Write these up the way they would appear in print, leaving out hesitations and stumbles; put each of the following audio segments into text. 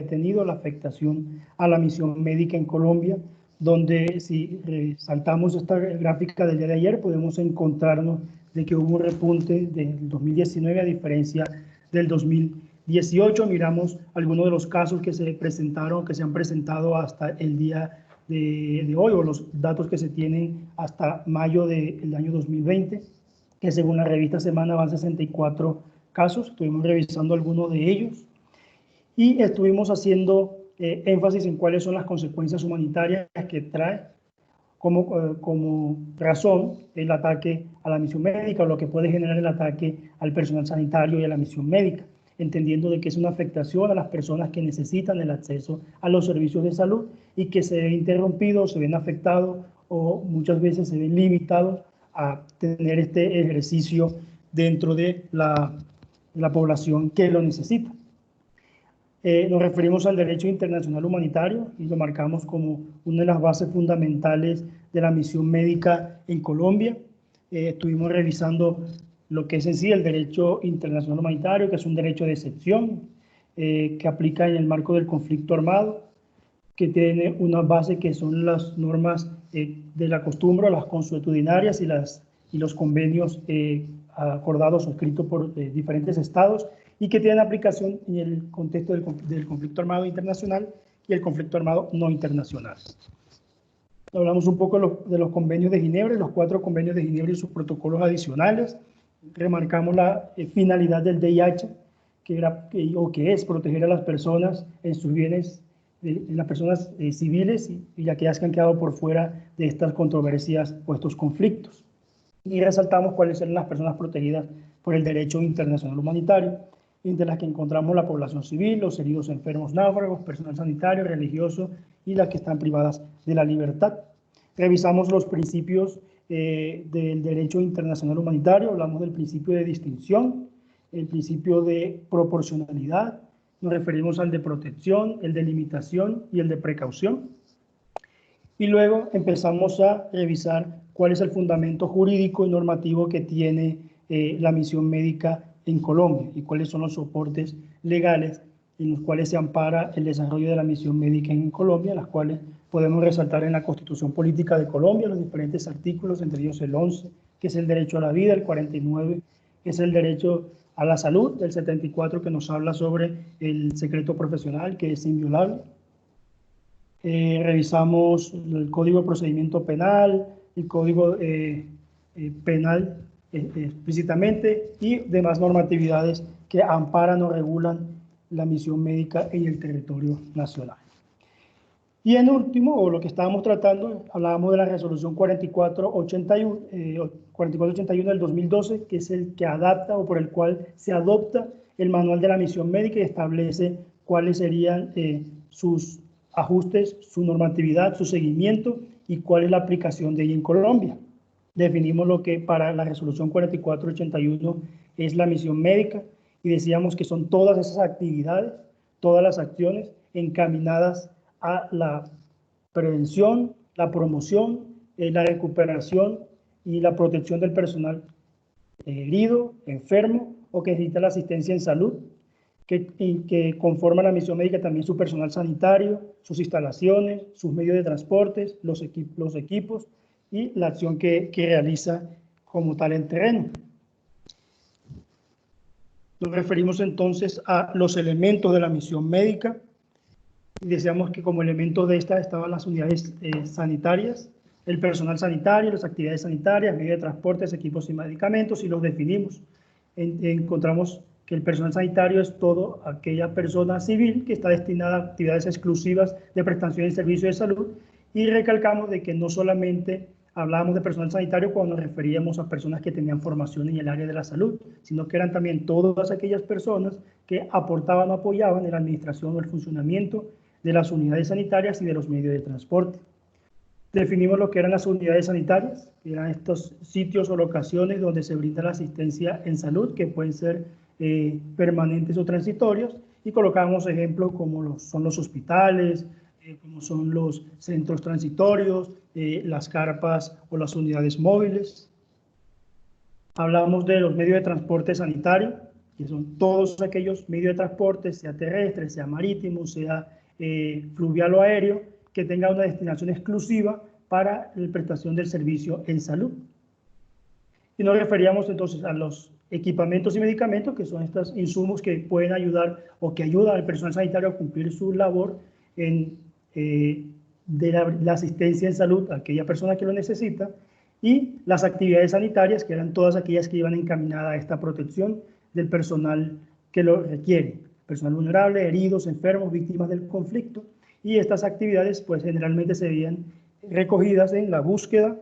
tenido la afectación a la misión médica en Colombia, donde si resaltamos esta gráfica del día de ayer, podemos encontrarnos de que hubo un repunte del 2019 a diferencia del 2018. Miramos algunos de los casos que se presentaron, que se han presentado hasta el día de hoy, o los datos que se tienen hasta mayo del año 2020, que según la revista Semana van 64 casos. Estuvimos revisando algunos de ellos y estuvimos haciendo énfasis en cuáles son las consecuencias humanitarias que trae como razón el ataque a la misión médica, o lo que puede generar el ataque al personal sanitario y a la misión médica, entendiendo de que es una afectación a las personas que necesitan el acceso a los servicios de salud y que se ven interrumpidos, se ven afectados o muchas veces se ven limitados a tener este ejercicio dentro de la población que lo necesita. Nos referimos al derecho internacional humanitario y lo marcamos como una de las bases fundamentales de la misión médica en Colombia. Estuvimos revisando lo que es en sí el derecho internacional humanitario, que es un derecho de excepción que aplica en el marco del conflicto armado, que tiene una base que son las normas de la costumbre, las consuetudinarias y los convenios acordados o escritos por diferentes estados, y que tienen aplicación en el contexto del conflicto armado internacional y el conflicto armado no internacional. Hablamos un poco de los convenios de Ginebra, los 4 convenios de Ginebra y sus protocolos adicionales. Remarcamos la finalidad del DIH, que es proteger a las personas en sus bienes, en las personas civiles y aquellas que han quedado por fuera de estas controversias o estos conflictos. Y resaltamos cuáles eran las personas protegidas por el derecho internacional humanitario, entre las que encontramos la población civil, los heridos, enfermos, náufragos, personal sanitario, religioso y las que están privadas de la libertad. Revisamos los principios del derecho internacional humanitario, hablamos del principio de distinción, el principio de proporcionalidad, nos referimos al de protección, el de limitación y el de precaución. Y luego empezamos a revisar cuál es el fundamento jurídico y normativo que tiene la misión médica en Colombia y cuáles son los soportes legales en los cuales se ampara el desarrollo de la misión médica en Colombia, las cuales podemos resaltar en la Constitución Política de Colombia, los diferentes artículos, entre ellos el 11, que es el derecho a la vida, el 49, que es el derecho a la salud, el 74, que nos habla sobre el secreto profesional, que es inviolable. Revisamos el Código de Procedimiento Penal, el Código Penal explícitamente y demás normatividades que amparan o regulan la misión médica en el territorio nacional. Y en último, o lo que estábamos tratando, hablábamos de la resolución 4481 del 2012, que es el que adapta o por el cual se adopta el manual de la misión médica y establece cuáles serían sus ajustes, su normatividad, su seguimiento y cuál es la aplicación de ella en Colombia. Definimos lo que para la resolución 4481 es la misión médica y decíamos que son todas esas actividades, todas las acciones encaminadas a la prevención, la promoción, la recuperación y la protección del personal herido, enfermo o que necesita la asistencia en salud, que conforman la misión médica también su personal sanitario, sus instalaciones, sus medios de transportes, los equipos y la acción que realiza como tal en terreno. Nos referimos entonces a los elementos de la misión médica y decíamos que como elementos de esta estaban las unidades sanitarias, el personal sanitario, las actividades sanitarias, medios de transportes, equipos y medicamentos, y los definimos. Encontramos que el personal sanitario es todo aquella persona civil que está destinada a actividades exclusivas de prestación de servicios de salud, y recalcamos de que no solamente hablábamos de personal sanitario cuando nos referíamos a personas que tenían formación en el área de la salud, sino que eran también todas aquellas personas que aportaban o apoyaban en la administración o el funcionamiento de las unidades sanitarias y de los medios de transporte. Definimos lo que eran las unidades sanitarias, que eran estos sitios o locaciones donde se brinda la asistencia en salud, que pueden ser permanentes o transitorios, y colocamos ejemplos como son los hospitales, como son los centros transitorios, las carpas o las unidades móviles. Hablamos de los medios de transporte sanitario, que son todos aquellos medios de transporte, sea terrestre, sea marítimo, sea fluvial o aéreo, que tenga una destinación exclusiva para la prestación del servicio en salud. Y nos referíamos entonces a los equipamientos y medicamentos, que son estos insumos que pueden ayudar o que ayudan al personal sanitario a cumplir su labor en, de la asistencia en salud a aquella persona que lo necesita, y las actividades sanitarias, que eran todas aquellas que iban encaminadas a esta protección del personal que lo requiere, personal vulnerable, heridos, enfermos, víctimas del conflicto, y estas actividades pues generalmente se veían recogidas en la búsqueda,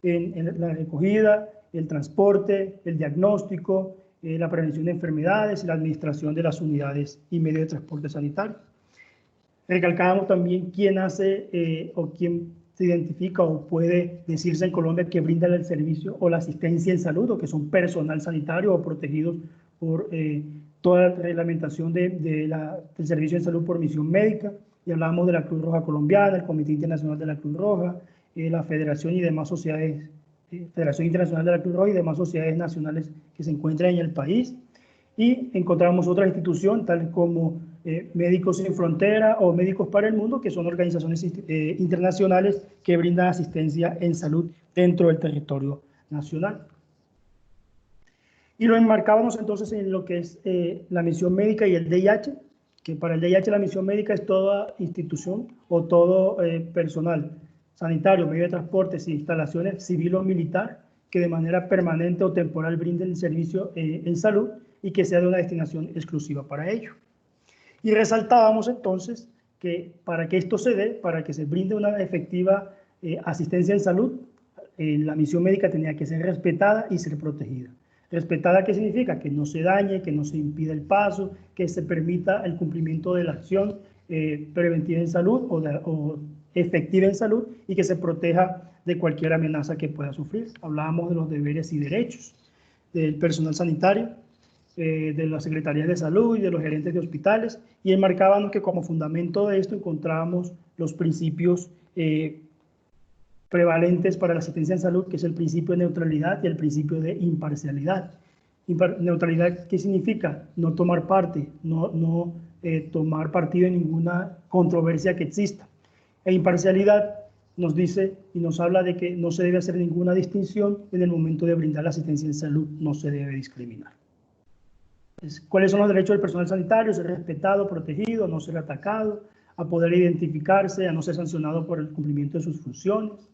en la recogida, el transporte, el diagnóstico, la prevención de enfermedades y la administración de las unidades y medios de transporte sanitario. Recalcábamos también quién hace o quién se identifica o puede decirse en Colombia que brinda el servicio o la asistencia en salud, o que son personal sanitario o protegidos por toda la reglamentación del servicio en salud por misión médica. Y hablamos de la Cruz Roja Colombiana, el Comité Internacional de la Cruz Roja, la Federación y demás sociedades, Federación Internacional de la Cruz Roja y demás sociedades nacionales que se encuentran en el país. Y encontramos otras instituciones, tales como Médicos Sin Frontera o Médicos para el Mundo, que son organizaciones internacionales que brindan asistencia en salud dentro del territorio nacional. Y lo enmarcábamos entonces en lo que es la misión médica y el DIH, que para el DIH la misión médica es toda institución o todo personal sanitario, medio de transportes e instalaciones civil o militar que de manera permanente o temporal brinden el servicio en salud y que sea de una destinación exclusiva para ello. Y resaltábamos entonces que para que esto se dé, para que se brinde una efectiva asistencia en salud, la misión médica tenía que ser respetada y ser protegida. Respetada, ¿qué significa? Que no se dañe, que no se impida el paso, que se permita el cumplimiento de la acción preventiva en salud o efectiva en salud, y que se proteja de cualquier amenaza que pueda sufrir. Hablábamos de los deberes y derechos del personal sanitario, de las secretarías de salud y de los gerentes de hospitales, y enmarcábamos que como fundamento de esto encontrábamos los principios prevalentes para la asistencia en salud, que es el principio de neutralidad y el principio de imparcialidad. Neutralidad, ¿qué significa? No tomar parte, no tomar partido en ninguna controversia que exista. E imparcialidad nos dice y nos habla de que no se debe hacer ninguna distinción en el momento de brindar la asistencia en salud, no se debe discriminar. ¿Cuáles son los derechos del personal sanitario? Ser respetado, protegido, a no ser atacado, a poder identificarse, a no ser sancionado por el cumplimiento de sus funciones,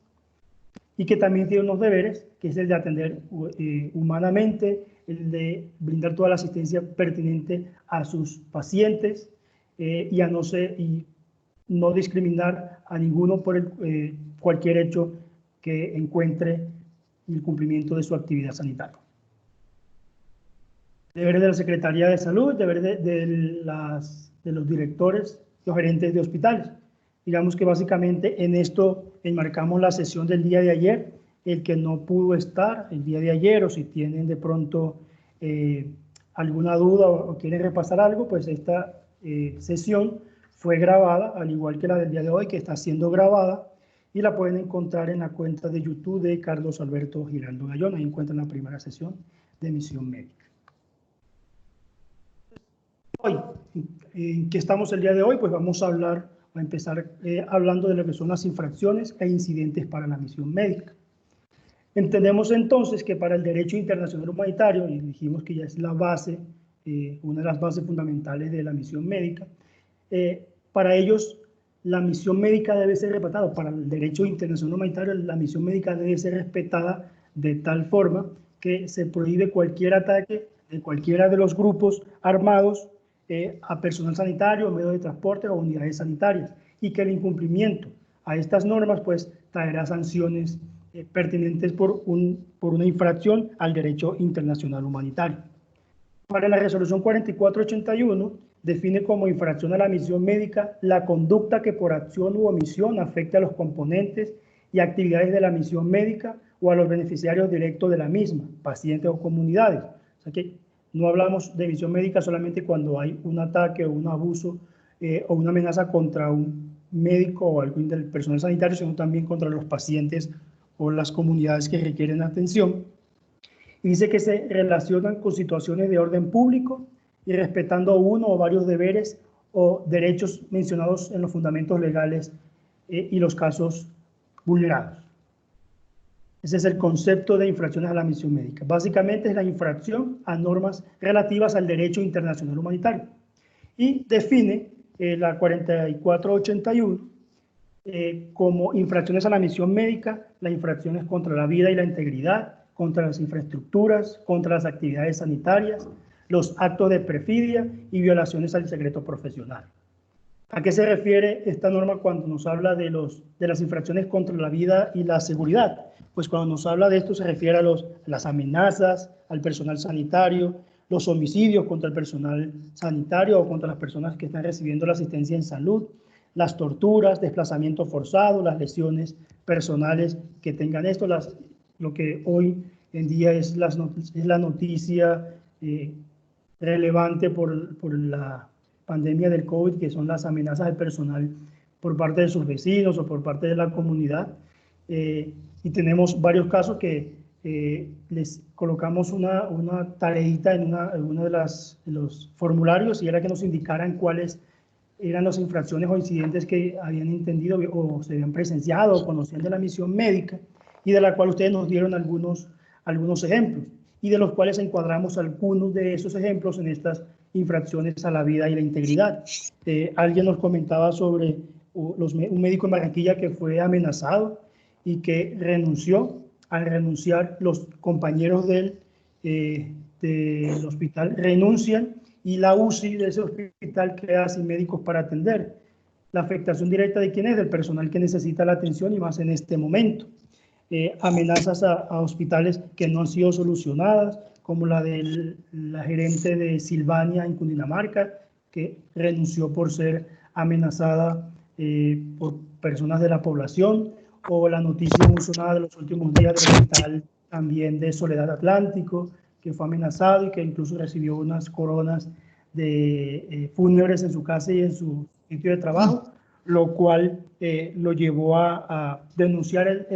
y que también tiene unos deberes, que es el de atender humanamente, el de brindar toda la asistencia pertinente a sus pacientes y no discriminar a ninguno por cualquier hecho que encuentre el cumplimiento de su actividad sanitaria. Deberes de la Secretaría de Salud, deberes de los directores, los gerentes de hospitales. Digamos que básicamente en esto enmarcamos la sesión del día de ayer. El que no pudo estar el día de ayer, o si tienen de pronto alguna duda o quieren repasar algo, pues esta sesión fue grabada, al igual que la del día de hoy, que está siendo grabada, y la pueden encontrar en la cuenta de YouTube de Carlos Alberto Giraldo Gallón. Ahí encuentran la primera sesión de Misión Médica. Hoy, ¿en qué estamos el día de hoy? Pues vamos a empezar hablando de lo que son las infracciones e incidentes para la misión médica. Entendemos entonces que para el derecho internacional humanitario, y dijimos que ya es la base, una de las bases fundamentales de la misión médica, para ellos la misión médica debe ser respetada. Para el derecho internacional humanitario, la misión médica debe ser respetada de tal forma que se prohíbe cualquier ataque de cualquiera de los grupos armados a personal sanitario, medios de transporte o unidades sanitarias, y que el incumplimiento a estas normas pues traerá sanciones pertinentes por una infracción al derecho internacional humanitario. Para la resolución 4481 define como infracción a la misión médica la conducta que por acción u omisión afecte a los componentes y actividades de la misión médica o a los beneficiarios directos de la misma, pacientes o comunidades. O sea que no hablamos de misión médica solamente cuando hay un ataque o un abuso o una amenaza contra un médico o algún del personal sanitario, sino también contra los pacientes o las comunidades que requieren atención. y dice que se relacionan con situaciones de orden público y respetando uno o varios deberes o derechos mencionados en los fundamentos legales y los casos vulnerados. Ese es el concepto de infracciones a la misión médica. Básicamente es la infracción a normas relativas al derecho internacional humanitario. Y define la 4481 como infracciones a la misión médica, las infracciones contra la vida y la integridad, contra las infraestructuras, contra las actividades sanitarias, los actos de perfidia y violaciones al secreto profesional. ¿A qué se refiere esta norma cuando nos habla de las infracciones contra la vida y la seguridad? Pues cuando nos habla de esto se refiere a las amenazas al personal sanitario, los homicidios contra el personal sanitario o contra las personas que están recibiendo la asistencia en salud, las torturas, desplazamiento forzado, las lesiones personales que tengan esto, lo que hoy en día es la noticia relevante por la pandemia del COVID, que son las amenazas al personal por parte de sus vecinos o por parte de la comunidad. Y tenemos varios casos que les colocamos una tareita en uno de los formularios y era que nos indicaran cuáles eran las infracciones o incidentes que habían entendido o se habían presenciado o conocían de la misión médica y de la cual ustedes nos dieron algunos ejemplos y de los cuales encuadramos algunos de esos ejemplos en estas infracciones a la vida y la integridad. Alguien nos comentaba sobre un médico en Barranquilla que fue amenazado y que renunció. Al renunciar, los compañeros del hospital renuncian y la UCI de ese hospital queda sin médicos para atender. La afectación directa de quién es, del personal que necesita la atención y más en este momento. Amenazas a hospitales que no han sido solucionadas, como la de la gerente de Silvania en Cundinamarca, que renunció por ser amenazada por personas de la población, o la noticia muy sonada de los últimos días del hospital también de Soledad Atlántico, que fue amenazado y que incluso recibió unas coronas de fúnebres en su casa y en su sitio de trabajo, lo cual lo llevó a denunciar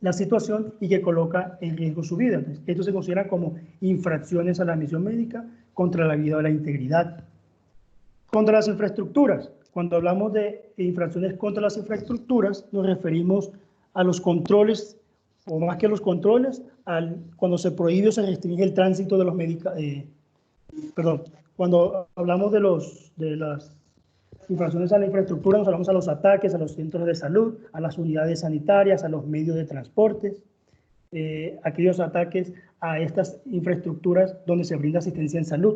la situación y que coloca en riesgo su vida. Entonces, esto se considera como infracciones a la misión médica contra la vida o la integridad. Contra las infraestructuras. Cuando hablamos de infracciones contra las infraestructuras, nos referimos a los controles, o más que los controles, cuando se prohíbe o se restringe el tránsito de los medicamentos. Cuando hablamos de las infracciones a la infraestructura, nos hablamos a los ataques a los centros de salud, a las unidades sanitarias, a los medios de transporte, aquellos ataques a estas infraestructuras donde se brinda asistencia en salud.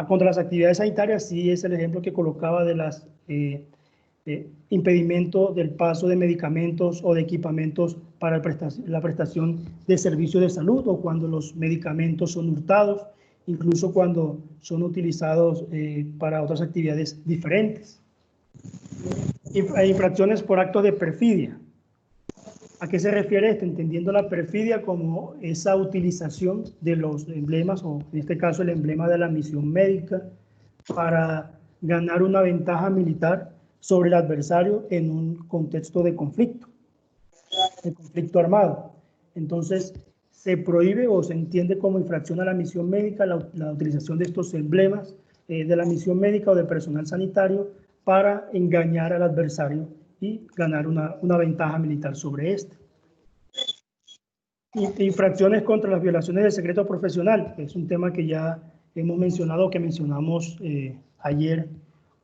Contra las actividades sanitarias, sí es el ejemplo que colocaba de las impedimento del paso de medicamentos o de equipamientos para la prestación de servicios de salud, o cuando los medicamentos son hurtados, incluso cuando son utilizados para otras actividades diferentes. Infracciones por actos de perfidia. ¿A qué se refiere esto? Entendiendo la perfidia como esa utilización de los emblemas, o en este caso el emblema de la misión médica, para ganar una ventaja militar sobre el adversario en un contexto de conflicto armado. Entonces, se prohíbe o se entiende como infracción a la misión médica la utilización de estos emblemas de la misión médica o del personal sanitario para engañar al adversario y ganar una ventaja militar sobre este. Infracciones contra las violaciones del secreto profesional, que es un tema que ya hemos mencionado, que mencionamos ayer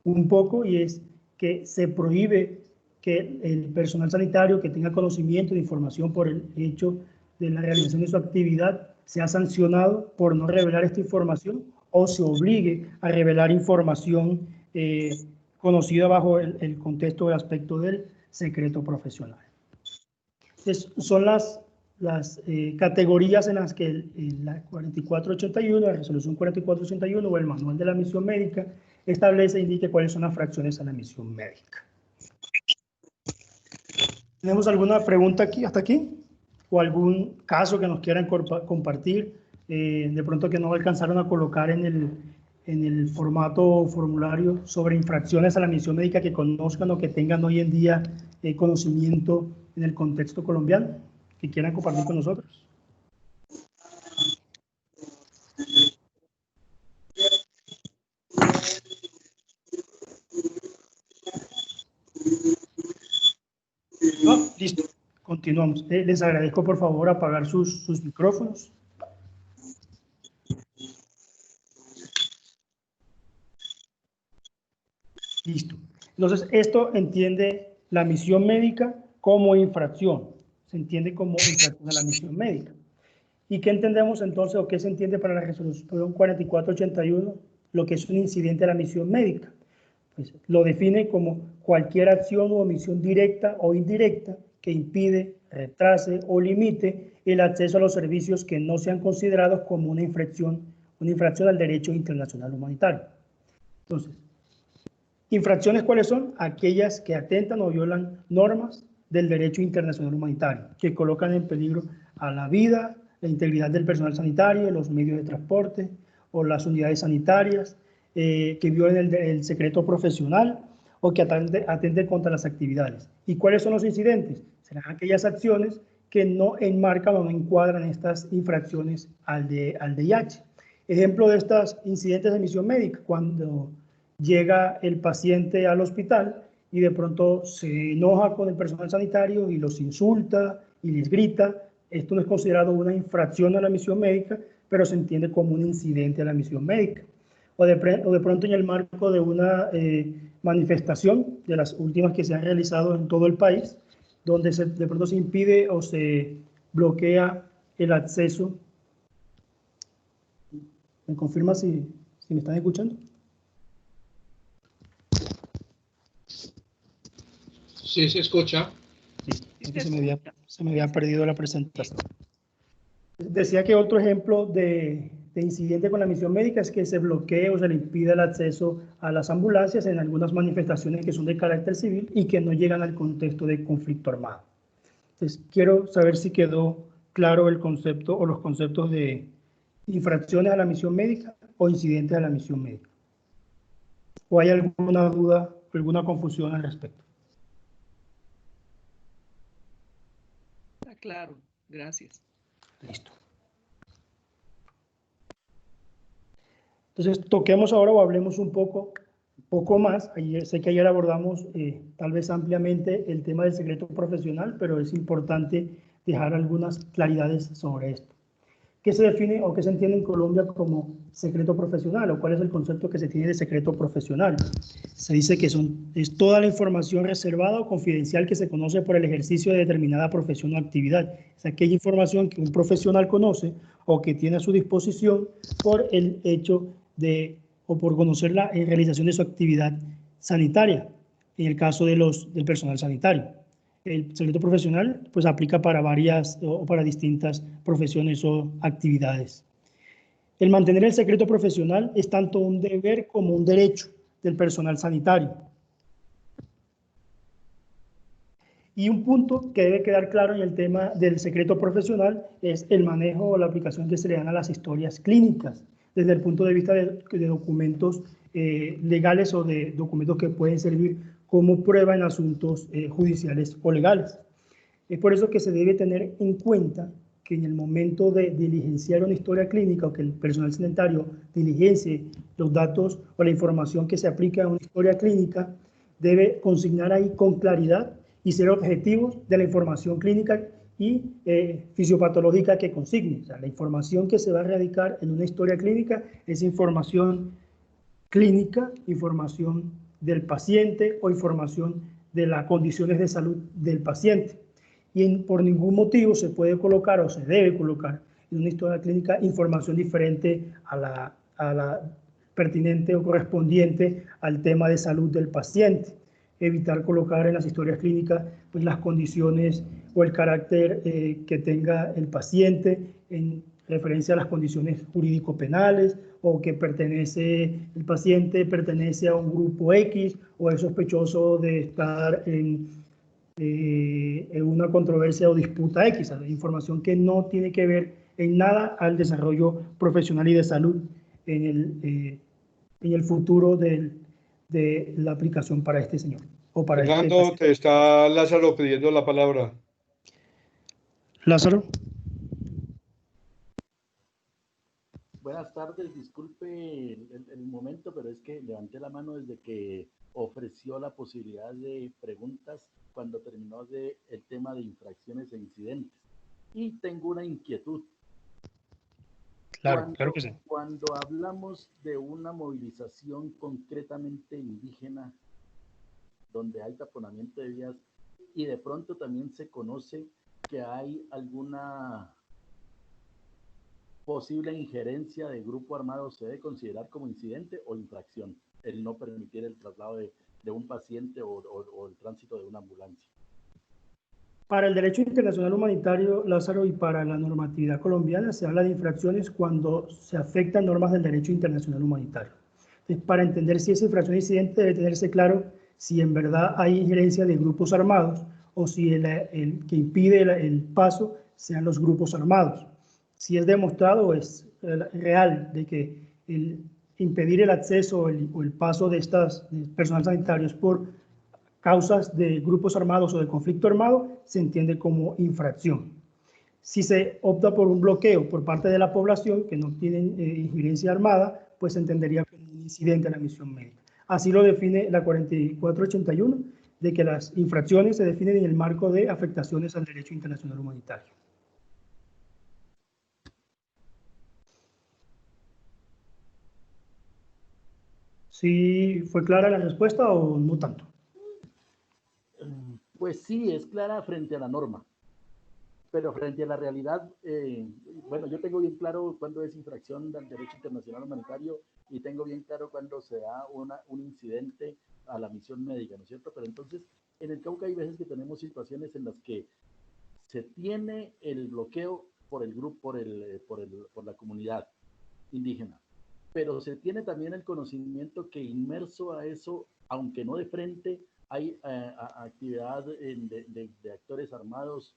un poco, y es que se prohíbe que el personal sanitario que tenga conocimiento de información por el hecho de la realización de su actividad sea sancionado por no revelar esta información o se obligue a revelar información conocida bajo el contexto del aspecto del secreto profesional. Entonces, son las categorías en las que la 4481, la resolución 4481 o el manual de la misión médica establece e indique cuáles son las fracciones a la misión médica. ¿Tenemos alguna pregunta aquí, hasta aquí? ¿O algún caso que nos quieran compartir? De pronto que no alcanzaron a colocar en el formato formulario sobre infracciones a la misión médica que conozcan o que tengan hoy en día conocimiento en el contexto colombiano, que quieran compartir con nosotros. No, listo. Continuamos. Les agradezco por favor apagar sus micrófonos. Listo. Entonces, esto entiende la misión médica como infracción. Se entiende como infracción a la misión médica. ¿Y qué entendemos entonces o qué se entiende para la resolución 4481? Lo que es un incidente a la misión médica. Pues, lo define como cualquier acción o omisión directa o indirecta que impide, retrase o limite el acceso a los servicios que no sean considerados como una infracción al derecho internacional humanitario. Entonces, ¿infracciones cuáles son? Aquellas que atentan o violan normas del derecho internacional humanitario, que colocan en peligro a la vida, la integridad del personal sanitario, los medios de transporte o las unidades sanitarias, que violen el secreto profesional o que atenten contra las actividades. ¿Y cuáles son los incidentes? Serán aquellas acciones que no enmarcan o no encuadran estas infracciones al DIH. Ejemplo de estos incidentes de misión médica, cuando llega el paciente al hospital y de pronto se enoja con el personal sanitario y los insulta y les grita. Esto no es considerado una infracción a la misión médica, pero se entiende como un incidente a la misión médica. O de pronto en el marco de una manifestación, de las últimas que se han realizado en todo el país, donde de pronto se impide o se bloquea el acceso. ¿Me confirma si me están escuchando? Sí, se escucha. Sí, se me había perdido la presentación. Decía que otro ejemplo de incidente con la misión médica es que se bloquee o se le impida el acceso a las ambulancias en algunas manifestaciones que son de carácter civil y que no llegan al contexto de conflicto armado. Entonces, quiero saber si quedó claro el concepto o los conceptos de infracciones a la misión médica o incidentes a la misión médica. ¿O hay alguna duda o alguna confusión al respecto? Está claro, gracias. Listo. Entonces, toquemos ahora o hablemos un poco más. Sé que ayer abordamos tal vez ampliamente el tema del secreto profesional, pero es importante dejar algunas claridades sobre esto. ¿Qué se define o qué se entiende en Colombia como secreto profesional? ¿O cuál es el concepto que se tiene de secreto profesional? Se dice que es toda la información reservada o confidencial que se conoce por el ejercicio de determinada profesión o actividad. Es aquella información que un profesional conoce o que tiene a su disposición por el hecho de, o por conocer la realización de su actividad sanitaria, en el caso del personal sanitario. El secreto profesional pues aplica para varias o para distintas profesiones o actividades. El mantener el secreto profesional es tanto un deber como un derecho del personal sanitario. Y un punto que debe quedar claro en el tema del secreto profesional es el manejo o la aplicación que se le dan a las historias clínicas, desde el punto de vista de documentos legales o de documentos que pueden servir como prueba en asuntos judiciales o legales. Es por eso que se debe tener en cuenta que en el momento de diligenciar una historia clínica o que el personal sanitario diligencie los datos o la información que se aplica a una historia clínica, debe consignar ahí con claridad y ser objetivos de la información clínica y fisiopatológica que consigne. O sea, la información que se va a radicar en una historia clínica es información clínica, información del paciente o información de las condiciones de salud del paciente. Y por ningún motivo se puede colocar o se debe colocar en una historia clínica información diferente a la pertinente o correspondiente al tema de salud del paciente. Evitar colocar en las historias clínicas pues, las condiciones o el carácter que tenga el paciente en referencia a las condiciones jurídico-penales o que el paciente pertenece a un grupo X o es sospechoso de estar en una controversia o disputa X, información que no tiene que ver en nada al desarrollo profesional y de salud en el futuro de la aplicación para este señor. O para Fernando, te está Lázaro pidiendo la palabra. Lázaro. Buenas tardes, disculpe el momento, pero es que levanté la mano desde que ofreció la posibilidad de preguntas cuando terminó el tema de infracciones e incidentes. Y tengo una inquietud. Claro, claro que sí. Cuando hablamos de una movilización concretamente indígena, donde hay taponamiento de vías, y de pronto también se conoce que hay alguna posible injerencia de grupo armado, ¿se debe considerar como incidente o infracción el no permitir el traslado de un paciente o el tránsito de una ambulancia? Para el derecho internacional humanitario, Lázaro, y para la normatividad colombiana, se habla de infracciones cuando se afectan normas del derecho internacional humanitario. Entonces, para entender si es infracción incidente, debe tenerse claro si en verdad hay injerencia de grupos armados o si el que impide el paso sean los grupos armados. Si es demostrado o es real de que impedir el acceso o el paso de personal sanitarios por causas de grupos armados o de conflicto armado, se entiende como infracción. Si se opta por un bloqueo por parte de la población que no tienen injerencia armada, pues se entendería como un incidente en la misión médica. Así lo define la 4481, de que las infracciones se definen en el marco de afectaciones al derecho internacional humanitario. ¿Sí fue clara la respuesta o no tanto? Pues sí, es clara frente a la norma, pero frente a la realidad, bueno, yo tengo bien claro cuándo es infracción del derecho internacional humanitario y tengo bien claro cuándo se da un incidente a la misión médica, ¿no es cierto? Pero entonces, en el Cauca hay veces que tenemos situaciones en las que se tiene el bloqueo por el grupo, por la comunidad indígena, pero se tiene también el conocimiento que inmerso a eso, aunque no de frente, hay actividad de actores armados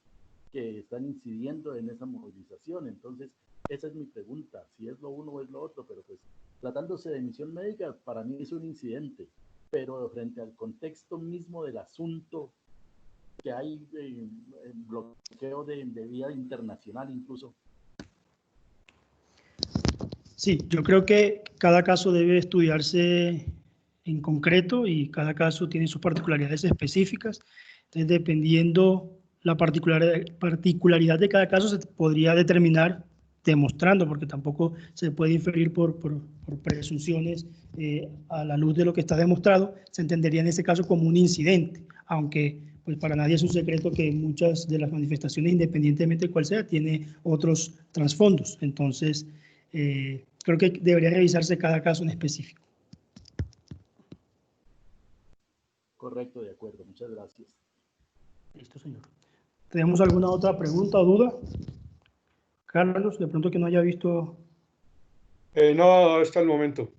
que están incidiendo en esa movilización. Entonces, esa es mi pregunta, si es lo uno o es lo otro, pero pues tratándose de misión médica, para mí es un incidente, pero frente al contexto mismo del asunto, que hay bloqueo de vía internacional incluso. Sí, yo creo que cada caso debe estudiarse en concreto y cada caso tiene sus particularidades específicas. Entonces, dependiendo la particularidad de cada caso, se podría determinar demostrando, porque tampoco se puede inferir por presunciones a la luz de lo que está demostrado, se entendería en ese caso como un incidente, aunque pues para nadie es un secreto que muchas de las manifestaciones, independientemente de cuál sea, tiene otros trasfondos. Entonces, creo que debería revisarse cada caso en específico. Correcto, de acuerdo. Muchas gracias. Listo, señor. ¿Tenemos alguna otra pregunta o duda? Carlos, de pronto que no haya visto. No, hasta el momento.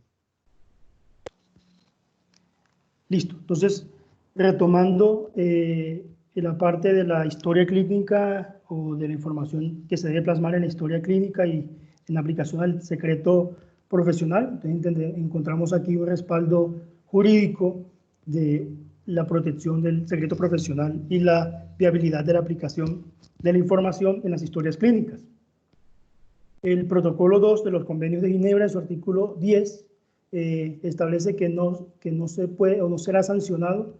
Listo. Entonces, retomando la parte de la historia clínica o de la información que se debe plasmar en la historia clínica y en aplicación al secreto profesional, entonces encontramos aquí un respaldo jurídico de la protección del secreto profesional y la viabilidad de la aplicación de la información en las historias clínicas. El protocolo 2 de los convenios de Ginebra, en su artículo 10, establece que no se puede o no será sancionado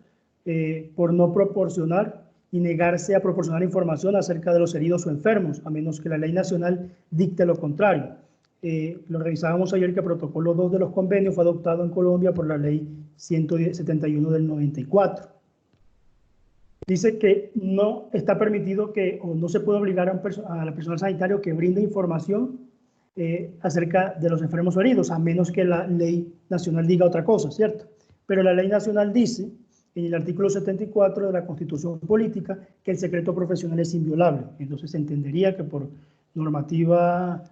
por no proporcionar y negarse a proporcionar información acerca de los heridos o enfermos, a menos que la ley nacional dicte lo contrario. Lo revisábamos ayer que el protocolo 2 de los convenios fue adoptado en Colombia por la ley 171 del 94. Dice que no está permitido o no se puede obligar a la personal sanitario que brinde información acerca de los enfermos o heridos, a menos que la ley nacional diga otra cosa, ¿cierto? Pero la ley nacional dice, en el artículo 74 de la Constitución Política, que el secreto profesional es inviolable. Entonces se entendería que por normativa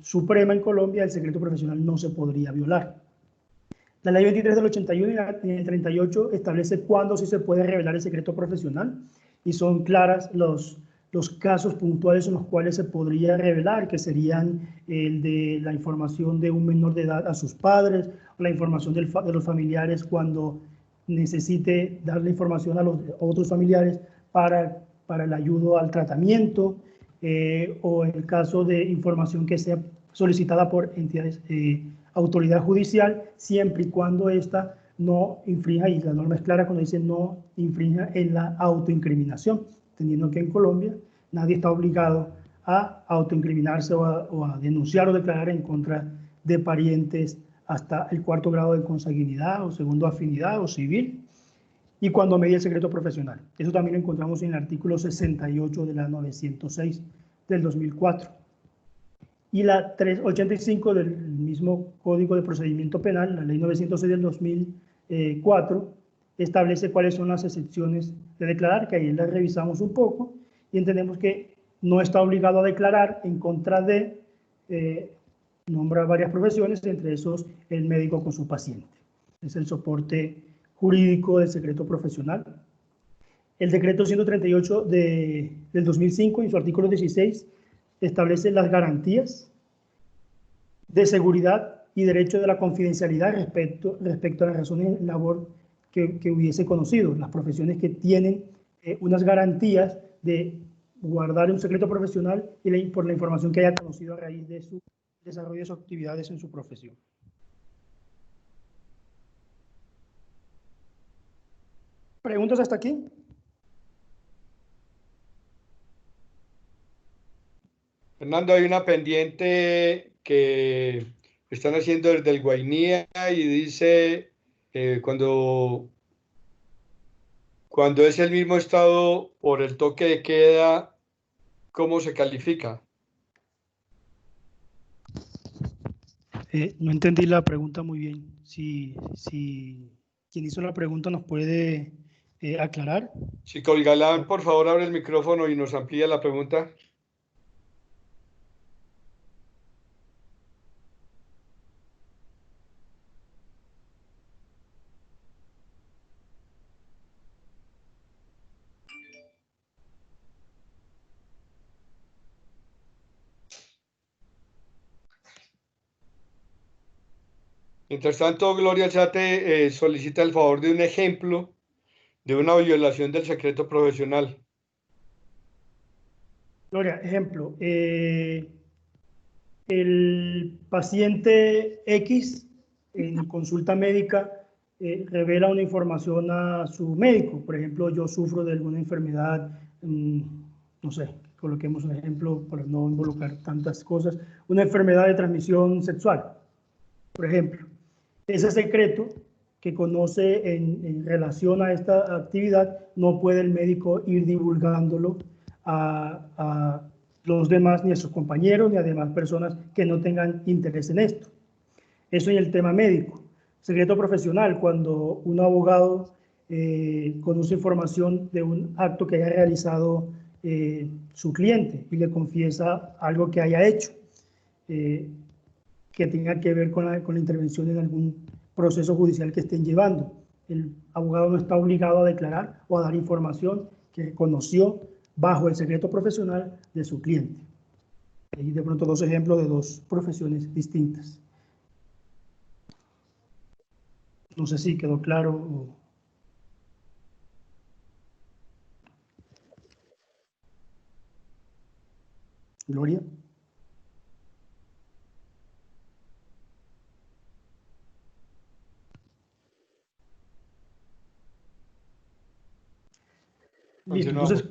suprema en Colombia, el secreto profesional no se podría violar. La ley 23 del 81 y el 38 establece cuándo sí se puede revelar el secreto profesional y son claras los casos puntuales en los cuales se podría revelar, que serían el de la información de un menor de edad a sus padres, o la información de los familiares cuando necesite dar la información a los otros familiares para el ayudo al tratamiento, o en el caso de información que sea solicitada por entidades, autoridad judicial, siempre y cuando ésta no infrinja, y la norma es clara cuando dice no infrinja en la autoincriminación, teniendo que en Colombia nadie está obligado a autoincriminarse o a denunciar o declarar en contra de parientes hasta el 4º grado de consanguinidad o 2º afinidad o civil, y cuando medie el secreto profesional. Eso también lo encontramos en el artículo 68 de la 906 del 2004. Y la 385 del mismo Código de Procedimiento Penal, la ley 906 del 2004, establece cuáles son las excepciones de declarar, que ahí las revisamos un poco, y entendemos que no está obligado a declarar en contra de, nombra varias profesiones, entre esos el médico con su paciente. Es el soporte jurídico del secreto profesional. El decreto 138 del 2005, en su artículo 16, establece las garantías de seguridad y derecho de la confidencialidad respecto a las razones de labor que hubiese conocido. Las profesiones que tienen unas garantías de guardar un secreto profesional y por la información que haya conocido a raíz de su desarrollo de sus actividades en su profesión. ¿Preguntas hasta aquí? Fernando, hay una pendiente que están haciendo desde el Guainía y dice cuando es el mismo estado por el toque de queda, ¿cómo se califica? No entendí la pregunta muy bien. Si quien hizo la pregunta nos puede aclarar. Si Colgalán, por favor, abre el micrófono y nos amplía la pregunta. Mientras tanto, Gloria Chate solicita el favor de un ejemplo de una violación del secreto profesional. Gloria, ejemplo, el paciente X en consulta médica revela una información a su médico. Por ejemplo, yo sufro de alguna enfermedad, no sé, coloquemos un ejemplo para no involucrar tantas cosas, una enfermedad de transmisión sexual, por ejemplo. Ese secreto que conoce en relación a esta actividad, no puede el médico ir divulgándolo a los demás, ni a sus compañeros, ni a demás personas que no tengan interés en esto. Eso en el tema médico. Secreto profesional, cuando un abogado conoce información de un acto que haya realizado su cliente y le confiesa algo que haya hecho, que tenga que ver con la intervención en algún proceso judicial que estén llevando. El abogado no está obligado a declarar o a dar información que conoció bajo el secreto profesional de su cliente. Y de pronto 2 ejemplos de 2 profesiones distintas. No sé si quedó claro. Gloria. Listo, entonces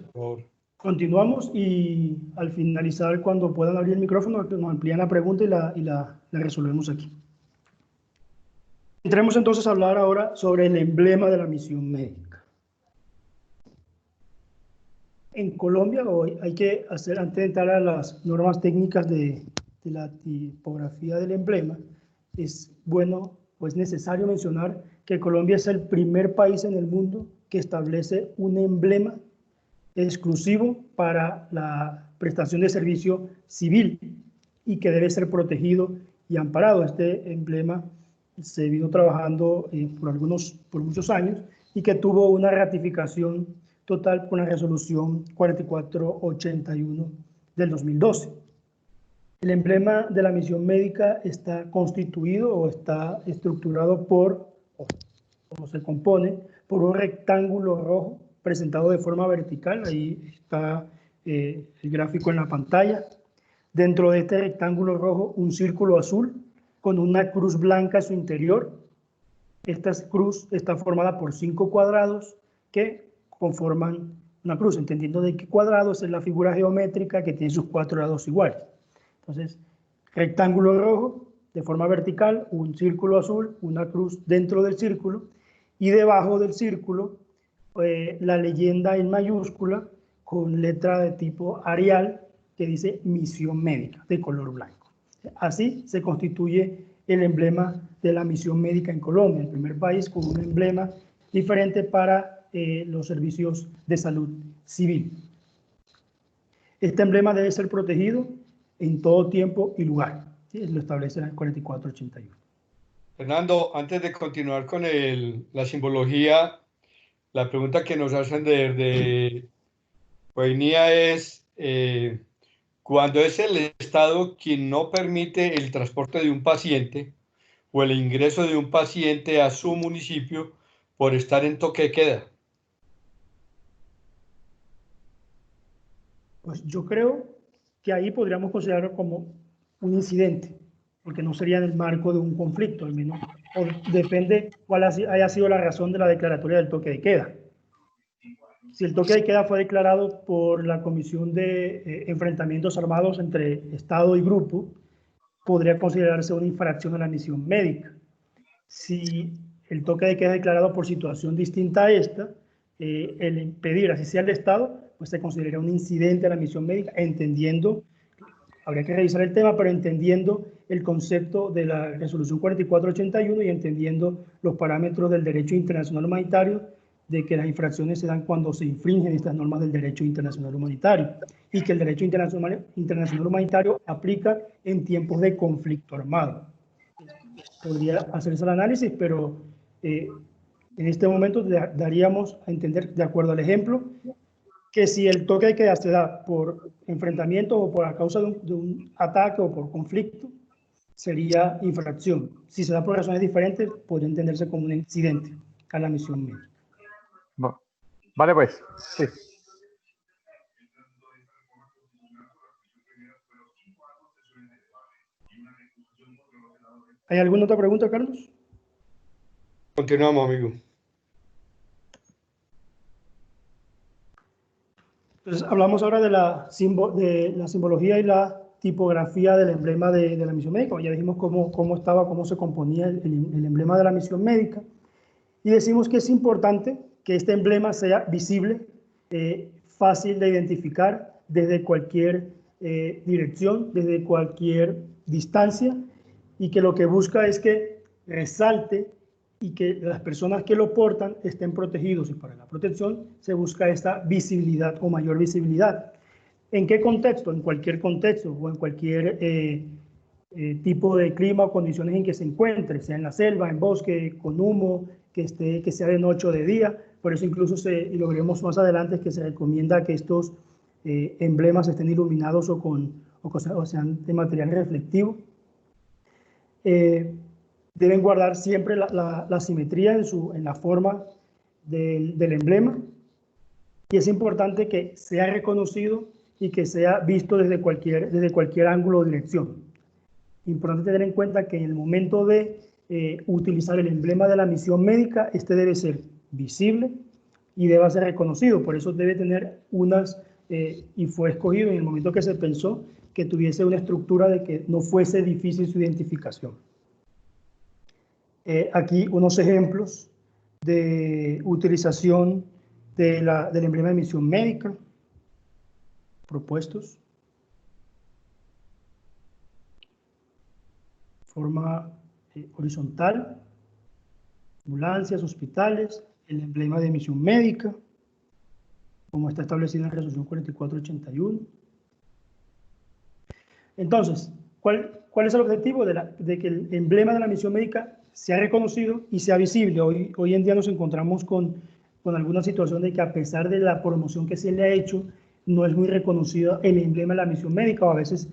continuamos y al finalizar, cuando puedan abrir el micrófono, nos amplían la pregunta y la resolvemos aquí. Entremos entonces a hablar ahora sobre el emblema de la misión médica. En Colombia hoy hay que hacer, antes de entrar a las normas técnicas de la tipografía del emblema, es bueno o es necesario mencionar que Colombia es el primer país en el mundo que establece un emblema exclusivo para la prestación de servicio civil y que debe ser protegido y amparado. Este emblema se vino trabajando por muchos años y que tuvo una ratificación total con la resolución 4481 del 2012. El emblema de la misión médica está constituido o está estructurado o se compone por un rectángulo rojo presentado de forma vertical, ahí está el gráfico en la pantalla, Dentro de este rectángulo rojo, un círculo azul con una cruz blanca a su interior. Esta cruz está formada por 5 cuadrados que conforman una cruz, entendiendo de que cuadrados es la figura geométrica que tiene sus 4 lados iguales. Entonces, rectángulo rojo de forma vertical, un círculo azul, una cruz dentro del círculo, y debajo del círculo la leyenda en mayúscula con letra de tipo Arial que dice misión médica de color blanco. Así se constituye el emblema de la misión médica en Colombia, el primer país con un emblema diferente para los servicios de salud civil. Este emblema debe ser protegido en todo tiempo y lugar. ¿Sí? Lo establece el 4481. Fernando, antes de continuar con la simbología, la pregunta que nos hacen de Guainía es, cuando es el Estado quien no permite el transporte de un paciente o el ingreso de un paciente a su municipio por estar en toque de queda. Pues yo creo que ahí podríamos considerarlo como un incidente, porque no sería en el marco de un conflicto, al menos, o depende cuál haya sido la razón de la declaratoria del toque de queda. Si el toque de queda fue declarado por la Comisión de Enfrentamientos Armados entre Estado y Grupo, podría considerarse una infracción a la misión médica. Si el toque de queda es declarado por situación distinta a esta, el impedir, así sea el Estado, pues se consideraría un incidente a la misión médica, entendiendo, habría que revisar el tema, pero entendiendo el concepto de la resolución 4481 y entendiendo los parámetros del derecho internacional humanitario, de que las infracciones se dan cuando se infringen estas normas del derecho internacional humanitario y que el derecho internacional humanitario aplica en tiempos de conflicto armado. Podría hacerse el análisis, pero en este momento daríamos a entender, de acuerdo al ejemplo, que si el toque de queda se da por enfrentamiento o por a causa de un ataque o por conflicto, sería infracción. Si se da por razones diferentes, podría entenderse como un incidente a la misión médica. Vale, pues, sí. ¿Hay alguna otra pregunta, Carlos? Continuamos, amigo. Entonces, hablamos ahora de la simbología y la tipografía del emblema de la misión médica. Ya dijimos cómo se componía el emblema de la misión médica. Y decimos que es importante que este emblema sea visible, fácil de identificar desde cualquier dirección, desde cualquier distancia, y que lo que busca es que resalte y que las personas que lo portan estén protegidos, y para la protección se busca esta visibilidad o mayor visibilidad. ¿En qué contexto? En cualquier contexto o en cualquier tipo de clima o condiciones en que se encuentre, sea en la selva, en bosque, con humo, que sea de noche o de día. Por eso incluso, y lo veremos más adelante, que se recomienda que estos emblemas estén iluminados o sean de material reflectivo. Deben guardar siempre la simetría en la forma del emblema, y es importante que sea reconocido y que sea visto desde cualquier ángulo o dirección. Importante tener en cuenta que en el momento de utilizar el emblema de la misión médica, este debe ser visible y debe ser reconocido. Por eso debe tener y fue escogido en el momento que se pensó que tuviese una estructura de que no fuese difícil su identificación. Aquí unos ejemplos de utilización del emblema de misión médica propuestos. Forma horizontal, ambulancias, hospitales, el emblema de misión médica, como está establecido en la resolución 4481. Entonces, ¿cuál es el objetivo de que el emblema de la misión médica sea reconocido y sea visible? Hoy en día nos encontramos con alguna situación de que, a pesar de la promoción que se le ha hecho, no es muy reconocido el emblema de la misión médica, o a veces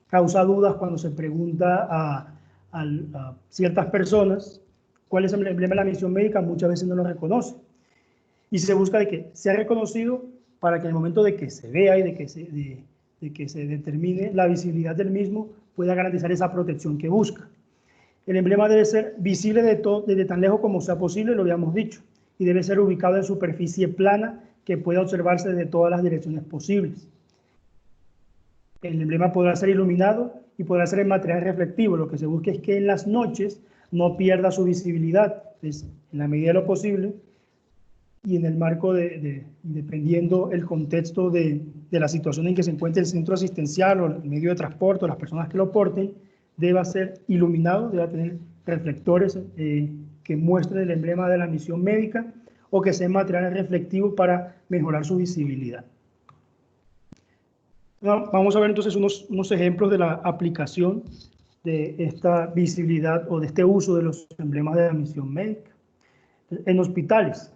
causa dudas cuando se pregunta a ciertas personas cuál es el emblema de la misión médica. Muchas veces no lo reconoce. Y se busca de que sea reconocido para que en el momento de que se vea y de de que se determine la visibilidad del mismo, pueda garantizar esa protección que busca. El emblema debe ser visible desde tan lejos como sea posible, lo habíamos dicho, y debe ser ubicado en superficie plana que pueda observarse desde todas las direcciones posibles. El emblema podrá ser iluminado y podrá ser en material reflectivo. Lo que se busca es que en las noches no pierda su visibilidad, en la medida de lo posible, y en el marco dependiendo el contexto de la situación en que se encuentre el centro asistencial o el medio de transporte o las personas que lo porten, deba ser iluminado, deba tener reflectores que muestren el emblema de la misión médica o que sean materiales reflectivos para mejorar su visibilidad. Vamos a ver entonces unos ejemplos de la aplicación de esta visibilidad o de este uso de los emblemas de la misión médica. En hospitales,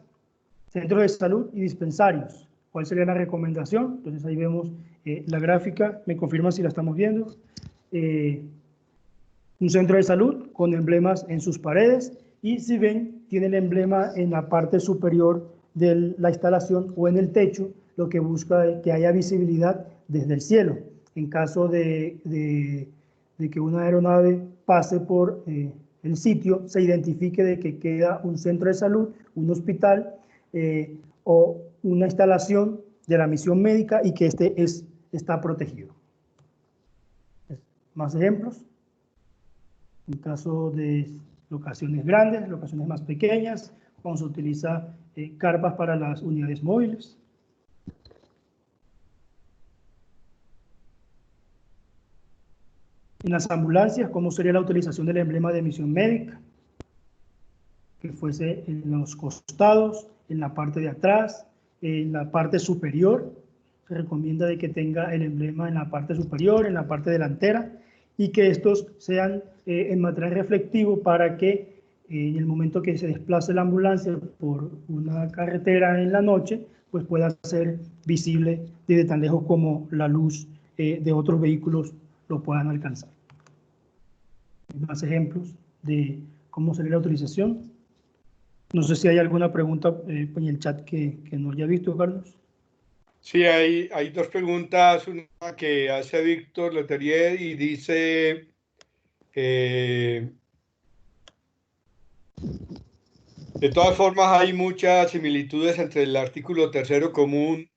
centros de salud y dispensarios, ¿cuál sería la recomendación? Entonces ahí vemos la gráfica, me confirman si la estamos viendo. Un centro de salud con emblemas en sus paredes y si ven, tiene el emblema en la parte superior de la instalación o en el techo, lo que busca es que haya visibilidad desde el cielo. En caso de que una aeronave pase por el sitio, se identifique de que queda un centro de salud, un hospital o una instalación de la misión médica y que está protegido. Más ejemplos. En caso de locaciones grandes, locaciones más pequeñas, cuando se utiliza carpas para las unidades móviles. En las ambulancias, ¿cómo sería la utilización del emblema de misión médica? Que fuese en los costados, en la parte de atrás, en la parte superior. Se recomienda de que tenga el emblema en la parte superior, en la parte delantera, y que estos sean en material reflectivo para que en el momento que se desplace la ambulancia por una carretera en la noche, pues pueda ser visible desde tan lejos como la luz de otros vehículos lo puedan alcanzar. Más ejemplos de cómo sería la utilización. No sé si hay alguna pregunta en el chat que no haya visto, Carlos. Sí, hay dos preguntas, una que hace Víctor Leterier y dice, de todas formas hay muchas similitudes entre el artículo 3º común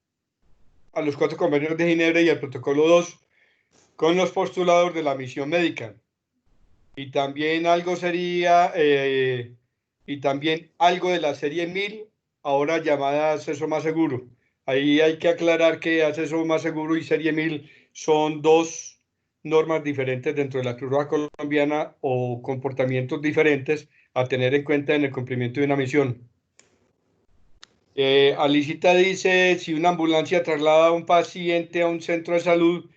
a los 4 convenios de Ginebra y el protocolo 2 con los postulados de la misión médica. Y también algo sería, y también algo de la serie 1000, ahora llamada acceso más seguro. Ahí hay que aclarar que acceso más seguro y serie 1000 son dos normas diferentes dentro de la Cruz Roja colombiana o comportamientos diferentes a tener en cuenta en el cumplimiento de una misión. Alicita dice, si una ambulancia traslada a un paciente a un centro de salud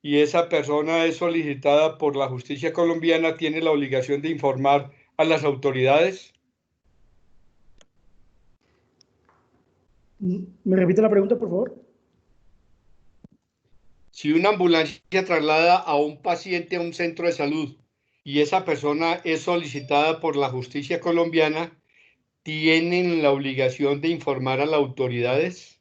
y esa persona es solicitada por la justicia colombiana, ¿tiene la obligación de informar a las autoridades? ¿Me repite la pregunta, por favor? Si una ambulancia traslada a un paciente a un centro de salud y esa persona es solicitada por la justicia colombiana, ¿tienen la obligación de informar a las autoridades?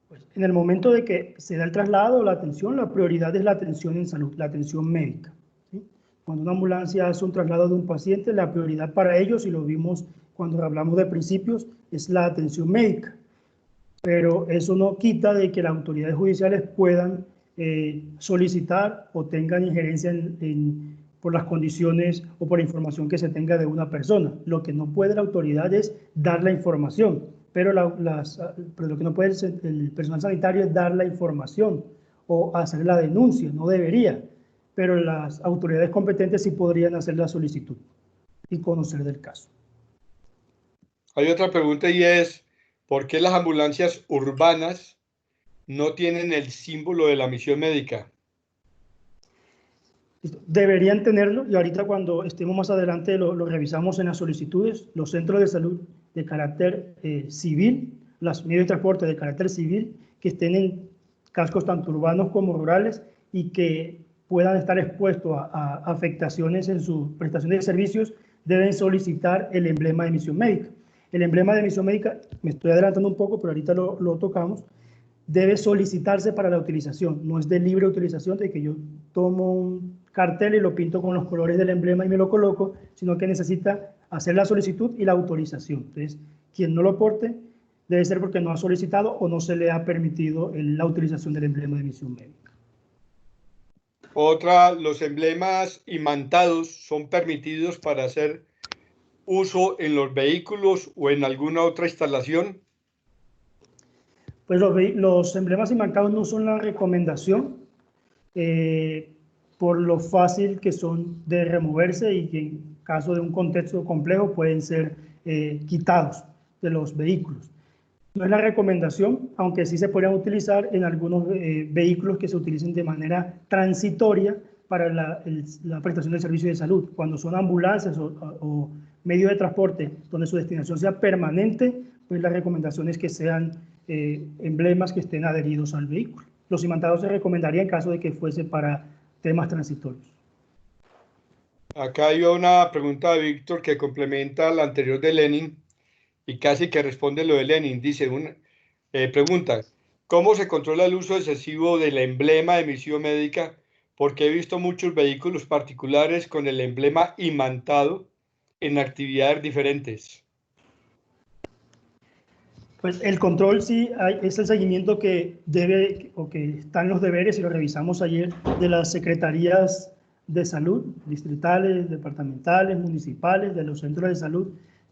Pues en el momento de que se da el traslado o la atención, la prioridad es la atención en salud, la atención médica, ¿sí? Cuando una ambulancia hace un traslado de un paciente, la prioridad para ellos, y lo vimos cuando hablamos de principios, es la atención médica. Pero eso no quita de que las autoridades judiciales puedan solicitar o tengan injerencia por las condiciones o por la información que se tenga de una persona. Lo que no puede la autoridad es dar la información, pero lo que no puede el personal sanitario es dar la información o hacer la denuncia, no debería, pero las autoridades competentes sí podrían hacer la solicitud y conocer del caso. Hay otra pregunta y es, ¿por qué las ambulancias urbanas no tienen el símbolo de la misión médica? Deberían tenerlo, y ahorita cuando estemos más adelante lo revisamos en las solicitudes. Los centros de salud de carácter civil, los medios de transporte de carácter civil que estén en cascos tanto urbanos como rurales y que puedan estar expuestos a afectaciones en su prestación de servicios, deben solicitar el emblema de misión médica. El emblema de misión médica, me estoy adelantando un poco, pero ahorita lo tocamos, debe solicitarse para la utilización. No es de libre utilización, de que yo tomo un cartel y lo pinto con los colores del emblema y me lo coloco, sino que necesita hacer la solicitud y la autorización. Entonces, quien no lo porte debe ser porque no ha solicitado o no se le ha permitido la utilización del emblema de misión médica. Otra, los emblemas imantados son permitidos para hacer uso en los vehículos o en alguna otra instalación. Pues los emblemas imantados no son la recomendación por lo fácil que son de removerse y que en caso de un contexto complejo pueden ser quitados de los vehículos. No es la recomendación, aunque sí se podrían utilizar en algunos vehículos que se utilicen de manera transitoria para la prestación del servicio de salud. Cuando son ambulancias o medios de transporte donde su destinación sea permanente, pues la recomendación es que sean emblemas que estén adheridos al vehículo. Los imantados se recomendaría en caso de que fuese para temas transitorios. Acá hay una pregunta de Víctor que complementa la anterior de Lenin y casi que responde lo de Lenin. Dice, pregunta, ¿cómo se controla el uso excesivo del emblema de misión médica? Porque he visto muchos vehículos particulares con el emblema imantado en actividades diferentes. Pues el control sí es el seguimiento que debe o que están los deberes, y lo revisamos ayer, de las secretarías de salud, distritales, departamentales, municipales, de los centros de salud,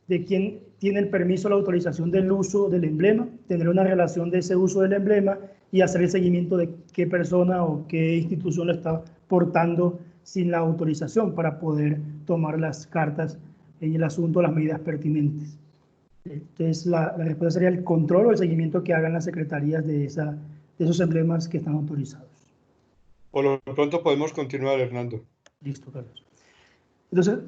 de quien tiene el permiso, la autorización del uso del emblema, tener una relación de ese uso del emblema y hacer el seguimiento de qué persona o qué institución lo está portando sin la autorización para poder tomar las cartas en el asunto, las medidas pertinentes. Entonces, la respuesta sería el control o el seguimiento que hagan las secretarías de esos emblemas que están autorizados. Por lo pronto podemos continuar, Hernando. Listo, Carlos. Entonces,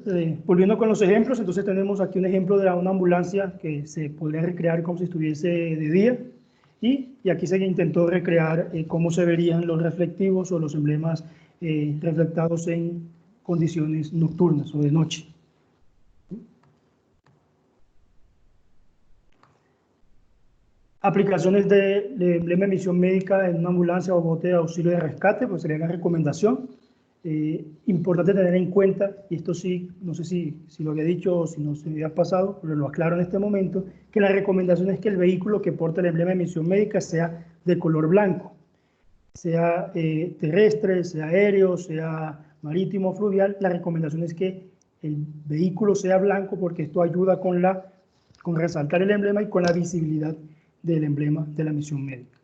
volviendo con los ejemplos, entonces tenemos aquí un ejemplo de una ambulancia que se podría recrear como si estuviese de día, y aquí se intentó recrear cómo se verían los reflectivos o los emblemas reflectados en condiciones nocturnas o de noche. Aplicaciones de emblema de misión médica en una ambulancia o bote de auxilio de rescate, pues sería la recomendación. Importante tener en cuenta, y esto sí, no sé si lo había dicho o si no se había pasado, pero lo aclaro en este momento, que la recomendación es que el vehículo que porte el emblema de misión médica sea de color blanco, sea terrestre, sea aéreo, sea marítimo o fluvial. La recomendación es que el vehículo sea blanco porque esto ayuda con resaltar el emblema y con la visibilidad del emblema de la misión médica.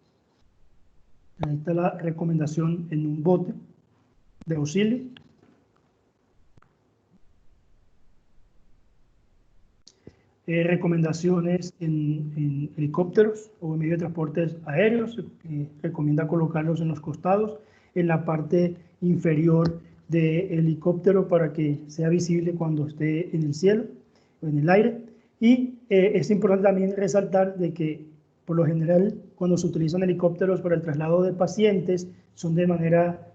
Ahí está la recomendación en un bote de auxilio. Recomendaciones en helicópteros o en medios de transportes aéreos. Recomienda colocarlos en los costados, en la parte inferior del helicóptero para que sea visible cuando esté en el cielo o en el aire. Y es importante también resaltar de que por lo general, cuando se utilizan helicópteros para el traslado de pacientes, son de manera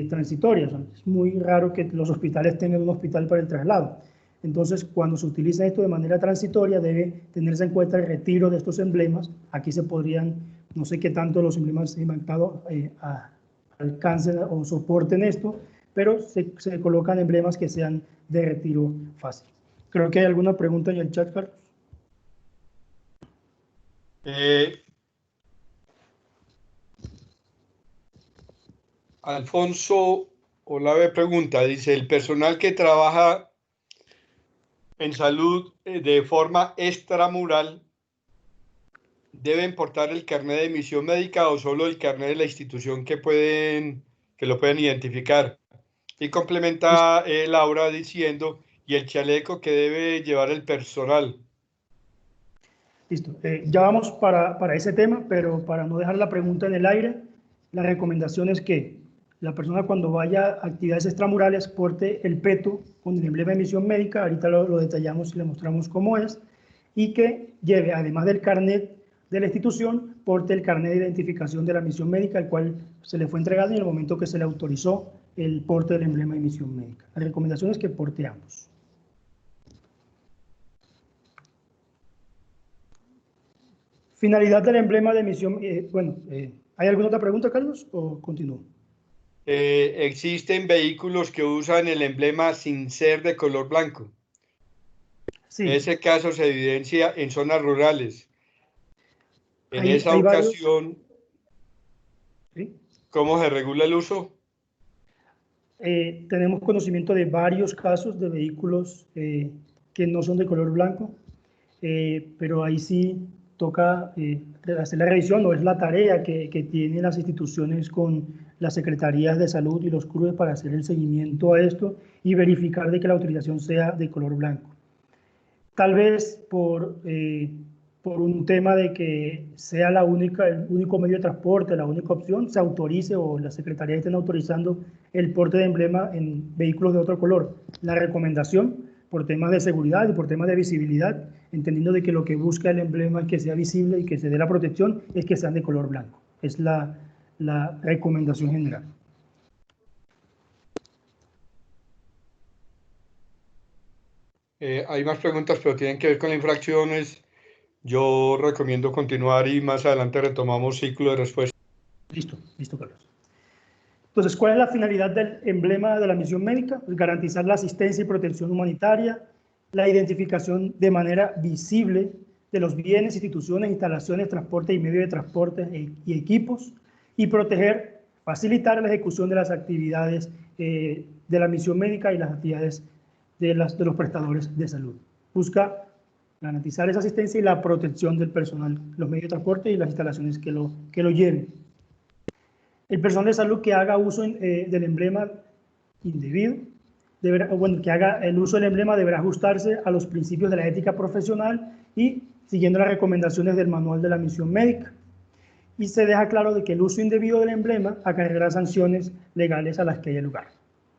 transitoria. Es muy raro que los hospitales tengan un hospital para el traslado. Entonces, cuando se utiliza esto de manera transitoria, debe tenerse en cuenta el retiro de estos emblemas. Aquí se podrían, no sé qué tanto los emblemas imantados alcancen o soporten esto, pero se colocan emblemas que sean de retiro fácil. Creo que hay alguna pregunta en el chat, Carlos. Alfonso Olave pregunta, dice, ¿el personal que trabaja en salud de forma extramural deben portar el carnet de misión médica o solo el carnet de la institución que lo pueden identificar? Y complementa Laura diciendo, ¿y el chaleco que debe llevar el personal? Listo. Ya vamos para ese tema, pero para no dejar la pregunta en el aire, la recomendación es que la persona cuando vaya a actividades extramurales porte el peto con el emblema de misión médica, ahorita lo detallamos y le mostramos cómo es, y que lleve, además del carnet de la institución, porte el carnet de identificación de la misión médica, el cual se le fue entregado en el momento que se le autorizó el porte del emblema de misión médica. La recomendación es que porte ambos. Finalidad del emblema de misión, ¿Hay alguna otra pregunta, Carlos, o continúo? ¿Existen vehículos que usan el emblema sin ser de color blanco? Sí. Ese caso se evidencia en zonas rurales. En esa Hay varios. ocasión, ¿Sí? ¿cómo se regula el uso? Tenemos conocimiento de varios casos de vehículos que no son de color blanco, pero ahí sí toca hacer la revisión, o es la tarea que tienen las instituciones con las secretarías de salud y los CRUE para hacer el seguimiento a esto y verificar de que la autorización sea de color blanco. Tal vez por un tema de que sea el único medio de transporte, la única opción, se autorice o las secretarías estén autorizando el porte de emblema en vehículos de otro color. La recomendación, por temas de seguridad y por temas de visibilidad, entendiendo de que lo que busca el emblema es que sea visible y que se dé la protección, es que sean de color blanco. Es la recomendación general. Hay más preguntas, pero tienen que ver con las infracciones. Yo recomiendo continuar y más adelante retomamos ciclo de respuesta. Listo, Carlos. Entonces, ¿cuál es la finalidad del emblema de la misión médica? Pues garantizar la asistencia y protección humanitaria, la identificación de manera visible de los bienes, instituciones, instalaciones, transporte y medios de transporte y equipos, y proteger, facilitar la ejecución de las actividades de la misión médica y las actividades de los prestadores de salud. Busca garantizar esa asistencia y la protección del personal, los medios de transporte y las instalaciones que lo lleven. El personal de salud que haga uso del emblema indebido, que haga el uso del emblema deberá ajustarse a los principios de la ética profesional y siguiendo las recomendaciones del manual de la misión médica. Y se deja claro de que el uso indebido del emblema acarreará sanciones legales a las que haya lugar.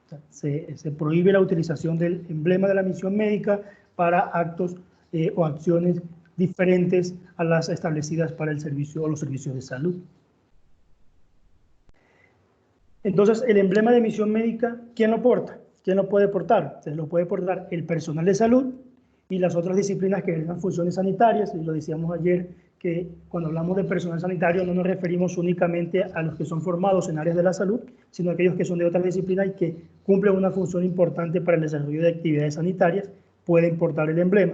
O sea, se prohíbe la utilización del emblema de la misión médica para actos o acciones diferentes a las establecidas para el servicio o los servicios de salud. Entonces, el emblema de misión médica, ¿quién lo porta? ¿Quién lo puede portar? Se lo puede portar el personal de salud y las otras disciplinas que realizan funciones sanitarias. Y lo decíamos ayer, que cuando hablamos de personal sanitario no nos referimos únicamente a los que son formados en áreas de la salud, sino a aquellos que son de otras disciplinas y que cumplen una función importante para el desarrollo de actividades sanitarias, pueden portar el emblema.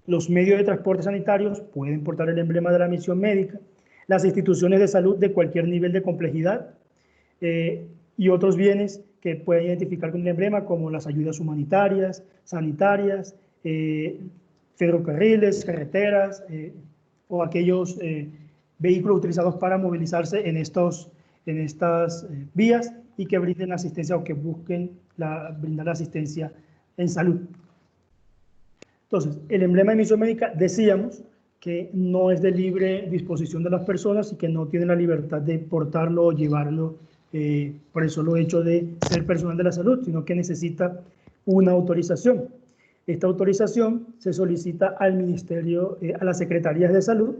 Los medios de transporte sanitarios pueden portar el emblema de la misión médica. Las instituciones de salud de cualquier nivel de complejidad, y otros bienes que pueden identificar con el emblema, como las ayudas humanitarias, sanitarias, ferrocarriles, carreteras, o aquellos vehículos utilizados para movilizarse en estas vías y que brinden asistencia o que busquen brindar asistencia en salud. Entonces, el emblema de misión médica, decíamos que no es de libre disposición de las personas y que no tienen la libertad de portarlo o llevarlo por el solo hecho de ser personal de la salud, sino que necesita una autorización. Esta autorización se solicita al Ministerio, a las Secretarías de Salud.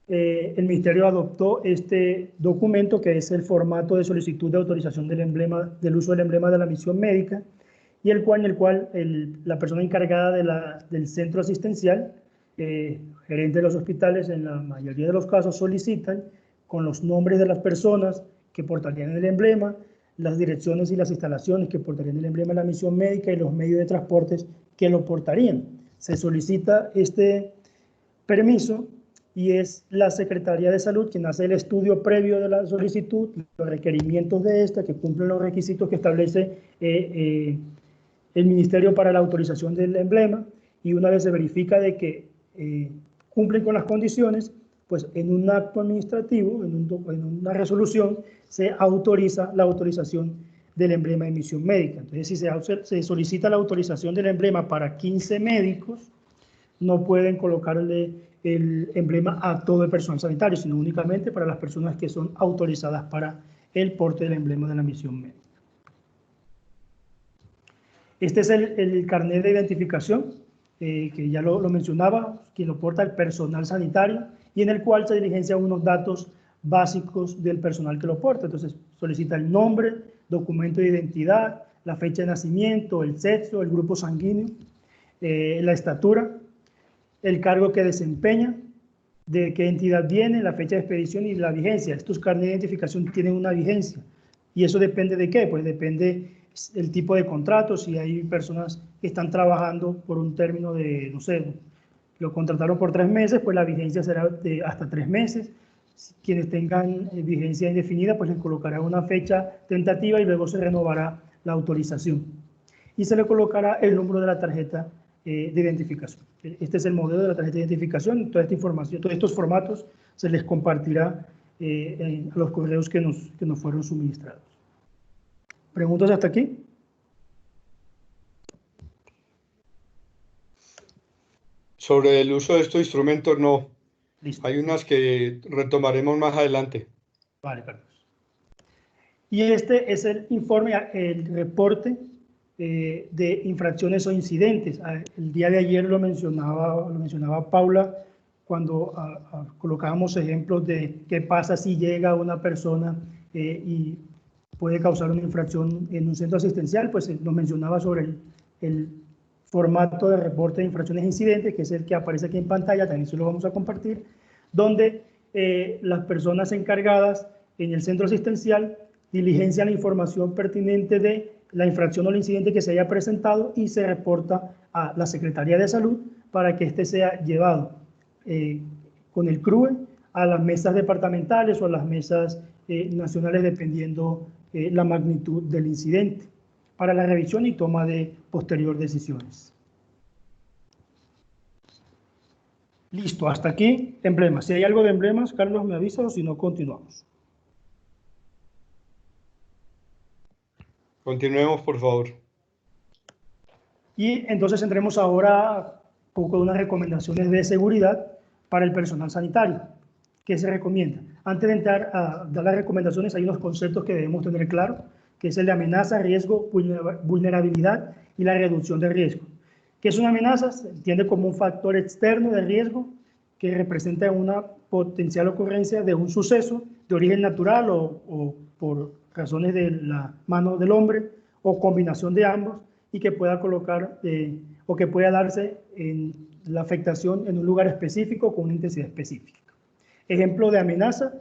El Ministerio adoptó este documento, que es el formato de solicitud de autorización del uso del emblema de la misión médica, y en el cual la persona encargada del centro asistencial, gerente de los hospitales, en la mayoría de los casos solicitan con los nombres de las personas que portarían el emblema, las direcciones y las instalaciones que portarían el emblema de la misión médica y los medios de transportes que lo portarían. Se solicita este permiso y es la Secretaría de Salud quien hace el estudio previo de la solicitud, los requerimientos de esta, que cumplen los requisitos que establece el Ministerio para la autorización del emblema, y una vez se verifica de que cumplen con las condiciones, pues en un acto administrativo, en una resolución, se autoriza la autorización del emblema de misión médica. Entonces, si se solicita la autorización del emblema para 15 médicos, no pueden colocarle el emblema a todo el personal sanitario, sino únicamente para las personas que son autorizadas para el porte del emblema de la misión médica. Este es el carnet de identificación, que ya lo mencionaba, quien lo porta el personal sanitario, y en el cual se diligencian unos datos básicos del personal que lo porta. Entonces, solicita el nombre, documento de identidad, la fecha de nacimiento, el sexo, el grupo sanguíneo, la estatura, el cargo que desempeña, de qué entidad viene, la fecha de expedición y la vigencia. Estos carnets de identificación tienen una vigencia. ¿Y eso depende de qué? Pues depende el tipo de contrato, si hay personas que están trabajando por un término de, no sé, lo contrataron por 3 meses, pues la vigencia será de hasta 3 meses. Quienes tengan vigencia indefinida, pues les colocará una fecha tentativa y luego se renovará la autorización. Y se le colocará el número de la tarjeta de identificación. Este es el modelo de la tarjeta de identificación. Toda esta información, todos estos formatos se les compartirá a los correos que nos fueron suministrados. ¿Preguntas hasta aquí? Sobre el uso de estos instrumentos, no. Listo. Hay unas que retomaremos más adelante. Vale, perfecto. Y este es el informe, el reporte de infracciones o incidentes. El día de ayer lo mencionaba Paula cuando colocábamos ejemplos de qué pasa si llega una persona y puede causar una infracción en un centro asistencial. Pues nos mencionaba sobre el formato de reporte de infracciones e incidentes, que es el que aparece aquí en pantalla, también se lo vamos a compartir, donde las personas encargadas en el centro asistencial diligencian la información pertinente de la infracción o el incidente que se haya presentado y se reporta a la Secretaría de Salud para que éste sea llevado con el CRUE a las mesas departamentales o a las mesas nacionales, dependiendo la magnitud del incidente, para la revisión y toma de posterior decisiones. Listo, hasta aquí emblemas. Si hay algo de emblemas, Carlos me avisa, o si no, continuamos. Continuemos, por favor. Y entonces entremos ahora un poco de unas recomendaciones de seguridad para el personal sanitario. ¿Qué se recomienda? Antes de entrar a dar las recomendaciones, hay unos conceptos que debemos tener claro, que es el de amenaza, riesgo, vulnerabilidad y la reducción de riesgo. ¿Qué es una amenaza? Se entiende como un factor externo de riesgo que representa una potencial ocurrencia de un suceso de origen natural o por razones de la mano del hombre o combinación de ambos, y que pueda colocar o que pueda darse en la afectación en un lugar específico con una intensidad específica. Ejemplo de amenaza,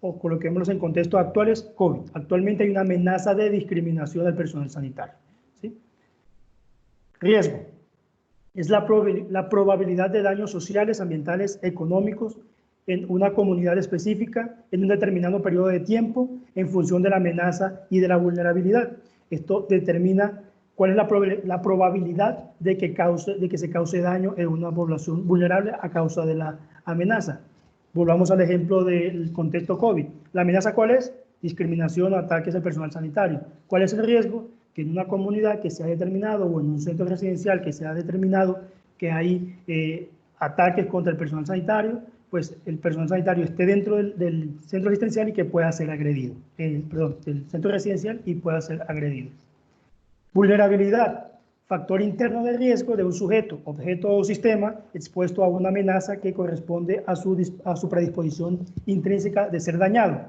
o coloquémoslos en contextos actuales, COVID. Actualmente hay una amenaza de discriminación del personal sanitario, ¿sí? Riesgo. Es la probabilidad de daños sociales, ambientales, económicos en una comunidad específica en un determinado periodo de tiempo en función de la amenaza y de la vulnerabilidad. Esto determina cuál es la probabilidad de que se cause daño en una población vulnerable a causa de la amenaza. Volvamos al ejemplo del contexto COVID. ¿La amenaza cuál es? Discriminación o ataques al personal sanitario. ¿Cuál es el riesgo? Que en una comunidad que se ha determinado o en un centro residencial que se ha determinado que hay ataques contra el personal sanitario, pues el personal sanitario esté dentro del centro asistencial y que pueda ser agredido. Del centro residencial y pueda ser agredido. Vulnerabilidad. Factor interno de riesgo de un sujeto, objeto o sistema expuesto a una amenaza que corresponde a su predisposición intrínseca de ser dañado.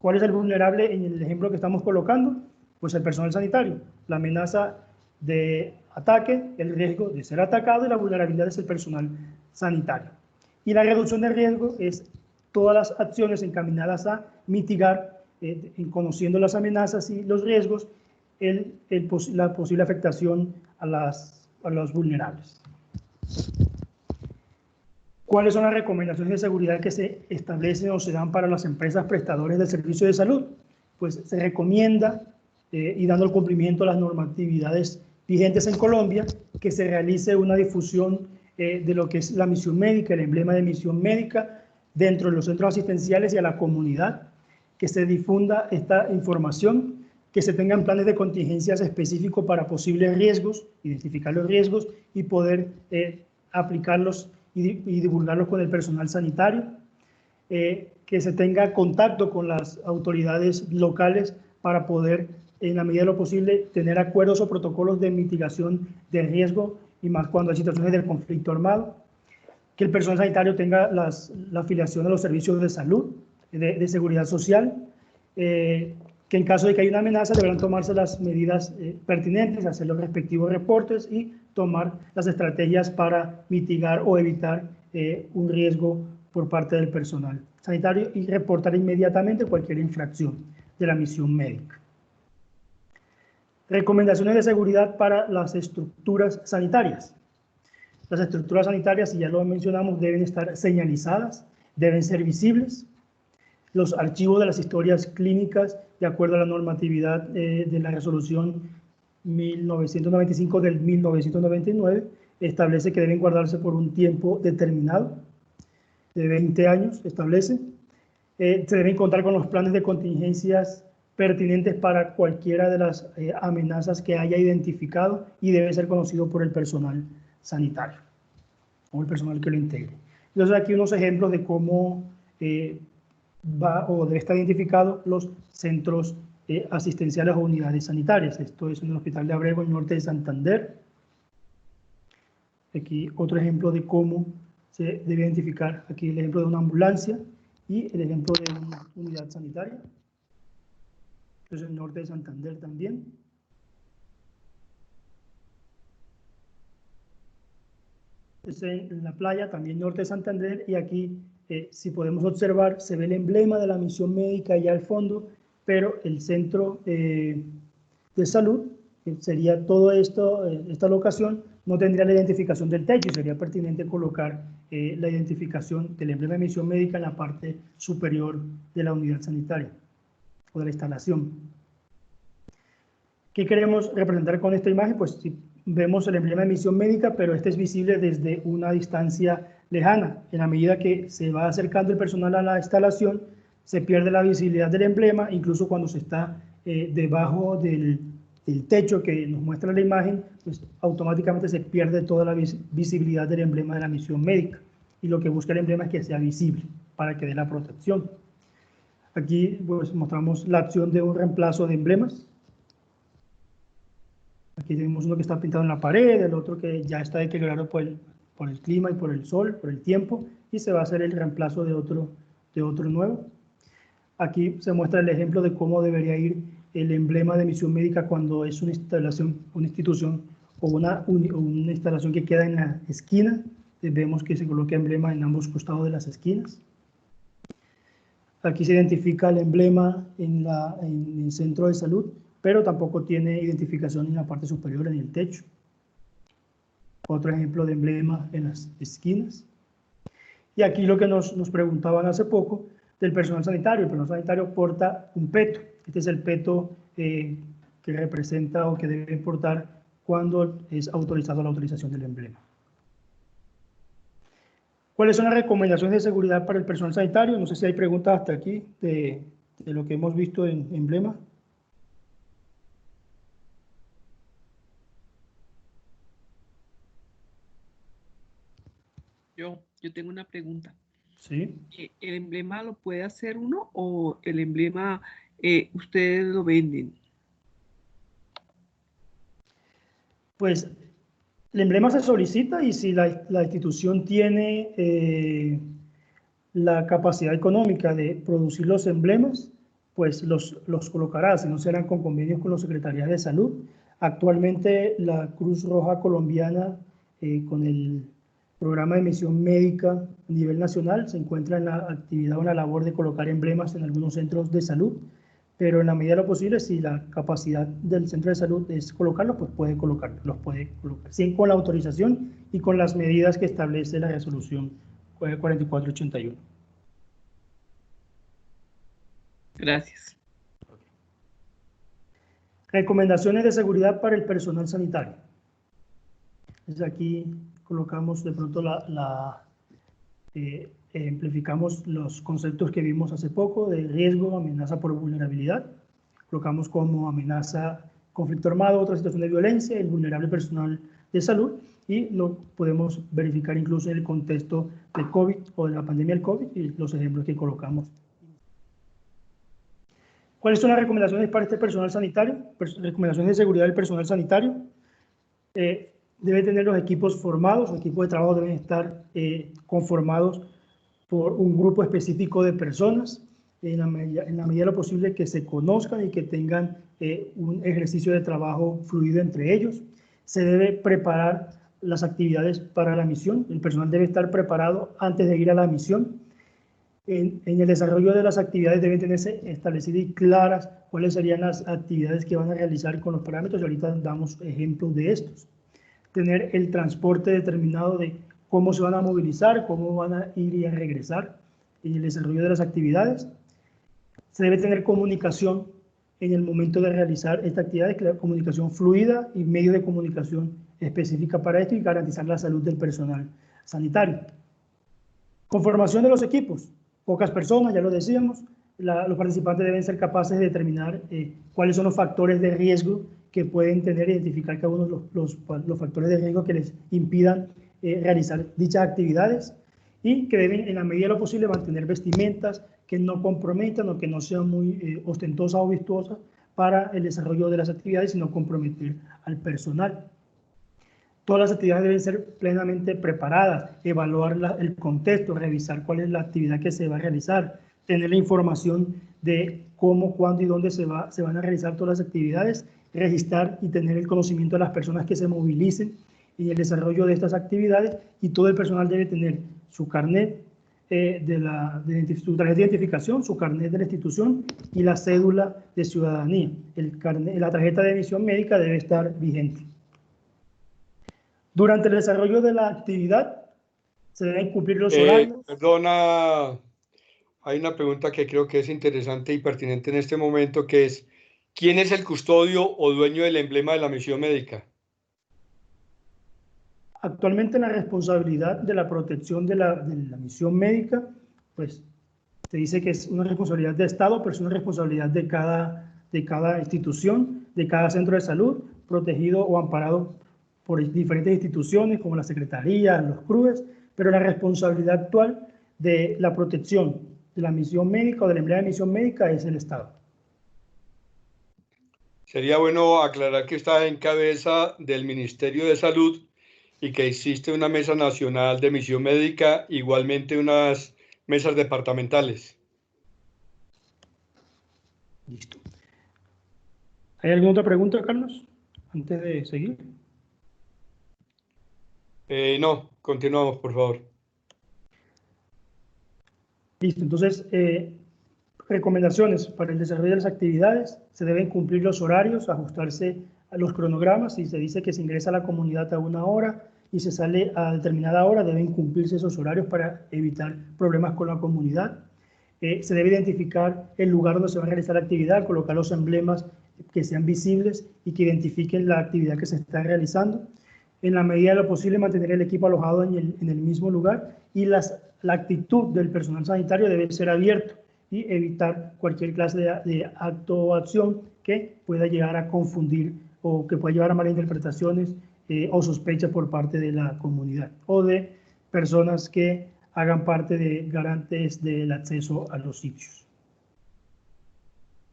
¿Cuál es el vulnerable en el ejemplo que estamos colocando? Pues el personal sanitario. La amenaza de ataque, el riesgo de ser atacado, y la vulnerabilidad es el personal sanitario. Y la reducción de riesgo es todas las acciones encaminadas a mitigar, conociendo las amenazas y los riesgos, la posible afectación a los vulnerables. ¿Cuáles son las recomendaciones de seguridad que se establecen o se dan para las empresas prestadoras del servicio de salud? Pues se recomienda, y dando el cumplimiento a las normatividades vigentes en Colombia, que se realice una difusión de lo que es la misión médica, el emblema de misión médica dentro de los centros asistenciales y a la comunidad, que se difunda esta información, que se tengan planes de contingencias específicos para posibles riesgos, identificar los riesgos y poder aplicarlos y divulgarlos con el personal sanitario, que se tenga contacto con las autoridades locales para poder, en la medida de lo posible, tener acuerdos o protocolos de mitigación de riesgo, y más cuando hay situaciones de conflicto armado, que el personal sanitario tenga la afiliación a los servicios de salud, de seguridad social, que en caso de que haya una amenaza deberán tomarse las medidas pertinentes, hacer los respectivos reportes y tomar las estrategias para mitigar o evitar un riesgo por parte del personal sanitario y reportar inmediatamente cualquier infracción de la misión médica. Recomendaciones de seguridad para las estructuras sanitarias. Las estructuras sanitarias, si ya lo mencionamos, deben estar señalizadas, deben ser visibles. Los archivos de las historias clínicas, de acuerdo a la normatividad de la resolución 1995 del 1999, establece que deben guardarse por un tiempo determinado, de 20 años, establece. Se deben contar con los planes de contingencias pertinentes para cualquiera de las amenazas que haya identificado y debe ser conocido por el personal sanitario o el personal que lo integre. Entonces aquí unos ejemplos de cómo va o debe estar identificado los centros asistenciales o unidades sanitarias. Esto es en el Hospital de Abrego, en el norte de Santander. Aquí otro ejemplo de cómo se debe identificar, aquí el ejemplo de una ambulancia y el ejemplo de una unidad sanitaria. Entonces, el norte de Santander también. Es en la playa, también norte de Santander, y aquí, si podemos observar, se ve el emblema de la misión médica allá al fondo, pero el centro de salud, que sería todo esto, esta locación, no tendría la identificación del techo y sería pertinente colocar la identificación del emblema de misión médica en la parte superior de la unidad sanitaria o de la instalación. ¿Qué queremos representar con esta imagen? Pues si vemos el emblema de misión médica, pero este es visible desde una distancia lejana. En la medida que se va acercando el personal a la instalación, se pierde la visibilidad del emblema, incluso cuando se está debajo del techo que nos muestra la imagen, pues automáticamente se pierde toda la visibilidad del emblema de la misión médica. Y lo que busca el emblema es que sea visible para que dé la protección. Aquí pues mostramos la acción de un reemplazo de emblemas. Aquí tenemos uno que está pintado en la pared, el otro que ya está deteriorado por el clima y por el sol, por el tiempo, y se va a hacer el reemplazo de otro nuevo. Aquí se muestra el ejemplo de cómo debería ir el emblema de misión médica cuando es una instalación, una institución o una instalación que queda en la esquina. Vemos que se coloca emblema en ambos costados de las esquinas. Aquí se identifica el emblema en el centro de salud, pero tampoco tiene identificación en la parte superior, en el techo. Otro ejemplo de emblema en las esquinas. Y aquí lo que nos preguntaban hace poco del personal sanitario. El personal sanitario porta un peto. Este es el peto que representa o que debe portar cuando es autorizado la utilización del emblema. ¿Cuáles son las recomendaciones de seguridad para el personal sanitario? No sé si hay preguntas hasta aquí de lo que hemos visto en emblema. Yo tengo una pregunta. Sí. ¿El emblema lo puede hacer uno o el emblema ustedes lo venden? Pues el emblema se solicita y si la institución tiene la capacidad económica de producir los emblemas, pues los colocará, si no serán con convenios con las secretarías de salud. Actualmente la Cruz Roja Colombiana con el programa de misión médica a nivel nacional se encuentra en la actividad o en la labor de colocar emblemas en algunos centros de salud, pero en la medida de lo posible, si la capacidad del centro de salud es colocarlos, pues los puede colocar, sí, con la autorización y con las medidas que establece la resolución 4481. Gracias. Recomendaciones de seguridad para el personal sanitario. Entonces aquí colocamos de pronto ejemplificamos los conceptos que vimos hace poco de riesgo, amenaza por vulnerabilidad. Colocamos como amenaza conflicto armado, otra situación de violencia, el vulnerable personal de salud, y lo podemos verificar incluso en el contexto de COVID o de la pandemia del COVID y los ejemplos que colocamos. ¿Cuáles son las recomendaciones para este personal sanitario? Recomendaciones de seguridad del personal sanitario. Debe tener los equipos formados, los equipos de trabajo deben estar conformados por un grupo específico de personas, en la medida de lo posible que se conozcan y que tengan un ejercicio de trabajo fluido entre ellos. Se debe preparar las actividades para la misión. El personal debe estar preparado antes de ir a la misión. En el desarrollo de las actividades deben tenerse establecidas y claras cuáles serían las actividades que van a realizar con los parámetros, y ahorita damos ejemplos de estos. Tener el transporte determinado de cómo se van a movilizar, cómo van a ir y a regresar en el desarrollo de las actividades. Se debe tener comunicación en el momento de realizar esta actividad, comunicación fluida y medio de comunicación específica para esto, y garantizar la salud del personal sanitario. Conformación de los equipos. Pocas personas, ya lo decíamos. Los participantes deben ser capaces de determinar cuáles son los factores de riesgo que pueden tener, identificar cada uno de los factores de riesgo que les impidan realizar dichas actividades, y que deben, en la medida de lo posible, mantener vestimentas que no comprometan o que no sean muy ostentosas o vistuosas para el desarrollo de las actividades, y no comprometer al personal. Todas las actividades deben ser plenamente preparadas, evaluar el contexto, revisar cuál es la actividad que se va a realizar, tener la información de cómo, cuándo y dónde se van a realizar todas las actividades, registrar y tener el conocimiento de las personas que se movilicen en el desarrollo de estas actividades, y todo el personal debe tener su carnet su tarjeta de identificación, su carnet de la institución y la cédula de ciudadanía. La tarjeta de misión médica debe estar vigente. Durante el desarrollo de la actividad se deben cumplir los horarios. Perdona, hay una pregunta que creo que es interesante y pertinente en este momento, que es: ¿quién es el custodio o dueño del emblema de la misión médica? Actualmente la responsabilidad de la protección de la misión médica, pues se dice que es una responsabilidad de Estado, pero es una responsabilidad de cada institución, de cada centro de salud, protegido o amparado por diferentes instituciones como la Secretaría, los CRUES, pero la responsabilidad actual de la protección de la misión médica o del emblema de misión médica es el Estado. Sería bueno aclarar que está en cabeza del Ministerio de Salud y que existe una mesa nacional de misión médica, igualmente unas mesas departamentales. Listo. ¿Hay alguna otra pregunta, Carlos, antes de seguir? No, continuamos, por favor. Listo, entonces, recomendaciones para el desarrollo de las actividades: se deben cumplir los horarios, ajustarse a los cronogramas. Si se dice que se ingresa a la comunidad a 1 hora y se sale a determinada hora, deben cumplirse esos horarios para evitar problemas con la comunidad. Se debe identificar el lugar donde se va a realizar la actividad, colocar los emblemas que sean visibles y que identifiquen la actividad que se está realizando. En la medida de lo posible, mantener el equipo alojado en el mismo lugar, y la actitud del personal sanitario debe ser abierto y evitar cualquier clase de acto o acción que pueda llegar a confundir o que pueda llevar a malinterpretaciones o sospechas por parte de la comunidad o de personas que hagan parte de garantes del acceso a los sitios.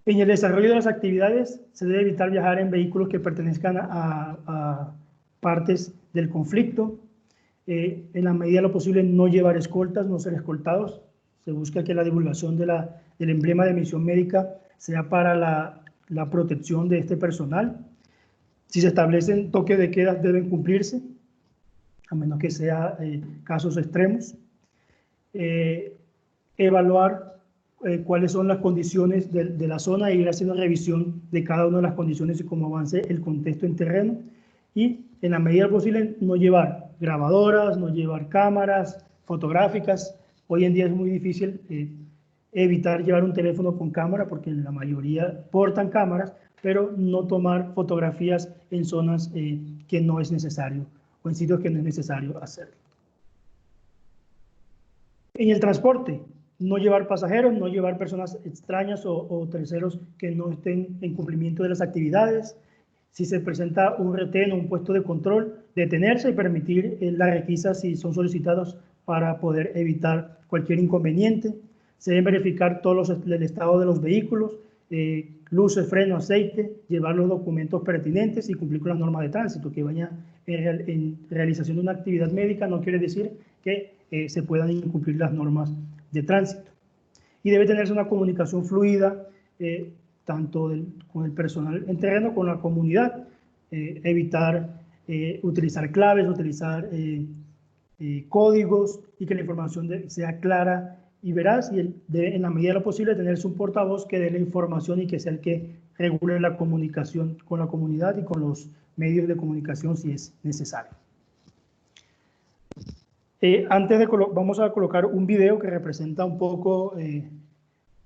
En el desarrollo de las actividades se debe evitar viajar en vehículos que pertenezcan a partes del conflicto. En la medida de lo posible, no llevar escoltas, no ser escoltados. Se busca que la divulgación del emblema de misión médica sea para la protección de este personal. Si se establecen toques de queda, deben cumplirse, a menos que sea casos extremos. Evaluar cuáles son las condiciones de la zona e ir haciendo revisión de cada una de las condiciones y cómo avance el contexto en terreno. Y en la medida posible no llevar grabadoras, no llevar cámaras fotográficas. Hoy en día es muy difícil evitar llevar un teléfono con cámara, porque la mayoría portan cámaras, pero no tomar fotografías en zonas que no es necesario o en sitios que no es necesario hacerlo. En el transporte, no llevar pasajeros, no llevar personas extrañas o terceros que no estén en cumplimiento de las actividades. Si se presenta un retén o un puesto de control, detenerse y permitir las requisas si son solicitados para poder evitar cualquier inconveniente. Se deben verificar el estado de los vehículos, luces, freno, aceite, llevar los documentos pertinentes y cumplir con las normas de tránsito. Que vaya en realización de una actividad médica no quiere decir que se puedan incumplir las normas de tránsito. Y debe tenerse una comunicación fluida, tanto con el personal en terreno, con la comunidad, evitar utilizar claves, utilizar códigos, y que la información sea clara y veraz, y él debe, en la medida de lo posible, tener su portavoz que dé la información y que sea el que regule la comunicación con la comunidad y con los medios de comunicación si es necesario. Vamos a colocar un video que representa un poco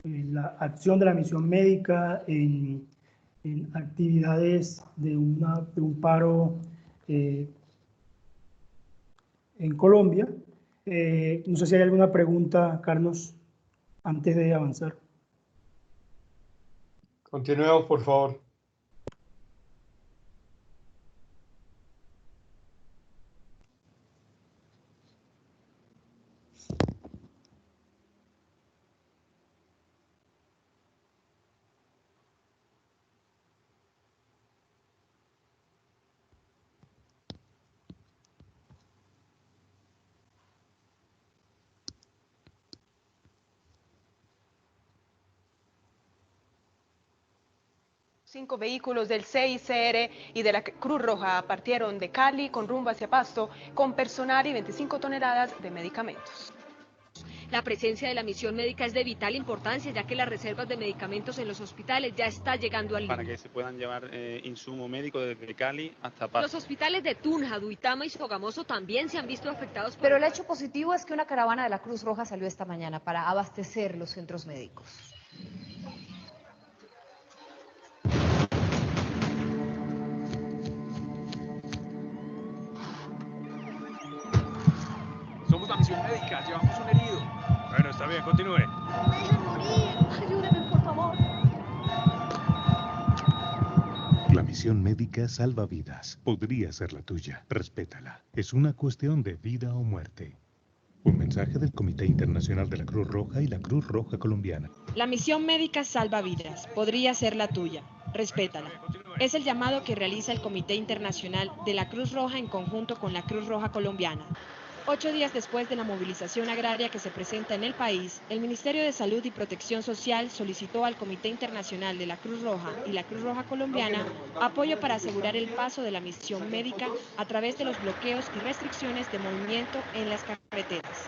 la acción de la misión médica en actividades de un paro en Colombia. No sé si hay alguna pregunta, Carlos, antes de avanzar. Continuemos, por favor. Cinco vehículos del CICR y de la Cruz Roja partieron de Cali con rumbo hacia Pasto con personal y 25 toneladas de medicamentos. La presencia de la misión médica es de vital importancia, ya que las reservas de medicamentos en los hospitales ya está llegando al límite. Para que se puedan llevar insumo médico desde Cali hasta Pasto. Los hospitales de Tunja, Duitama y Sogamoso también se han visto afectados. Pero el hecho positivo es que una caravana de la Cruz Roja salió esta mañana para abastecer los centros médicos. Somos la misión médica, llevamos un herido. Bueno, está bien, continúe. ¡Me dejan morir! ¡Ayúdenme, por favor! La misión médica salva vidas. Podría ser la tuya. Respétala. Es una cuestión de vida o muerte. Un mensaje del Comité Internacional de la Cruz Roja y la Cruz Roja Colombiana. La misión médica salva vidas. Podría ser la tuya. Respétala. Es el llamado que realiza el Comité Internacional de la Cruz Roja en conjunto con la Cruz Roja Colombiana. 8 días después de la movilización agraria que se presenta en el país, el Ministerio de Salud y Protección Social solicitó al Comité Internacional de la Cruz Roja y la Cruz Roja Colombiana apoyo para asegurar el paso de la misión médica a través de los bloqueos y restricciones de movimiento en las carreteras.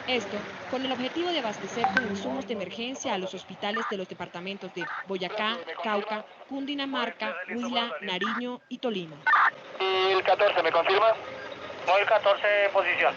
Esto con el objetivo de abastecer con insumos de emergencia a los hospitales de los departamentos de Boyacá, Cauca, Cundinamarca, Huila, Nariño y Tolima. El 14, ¿me confirma? Móvil 14, posición.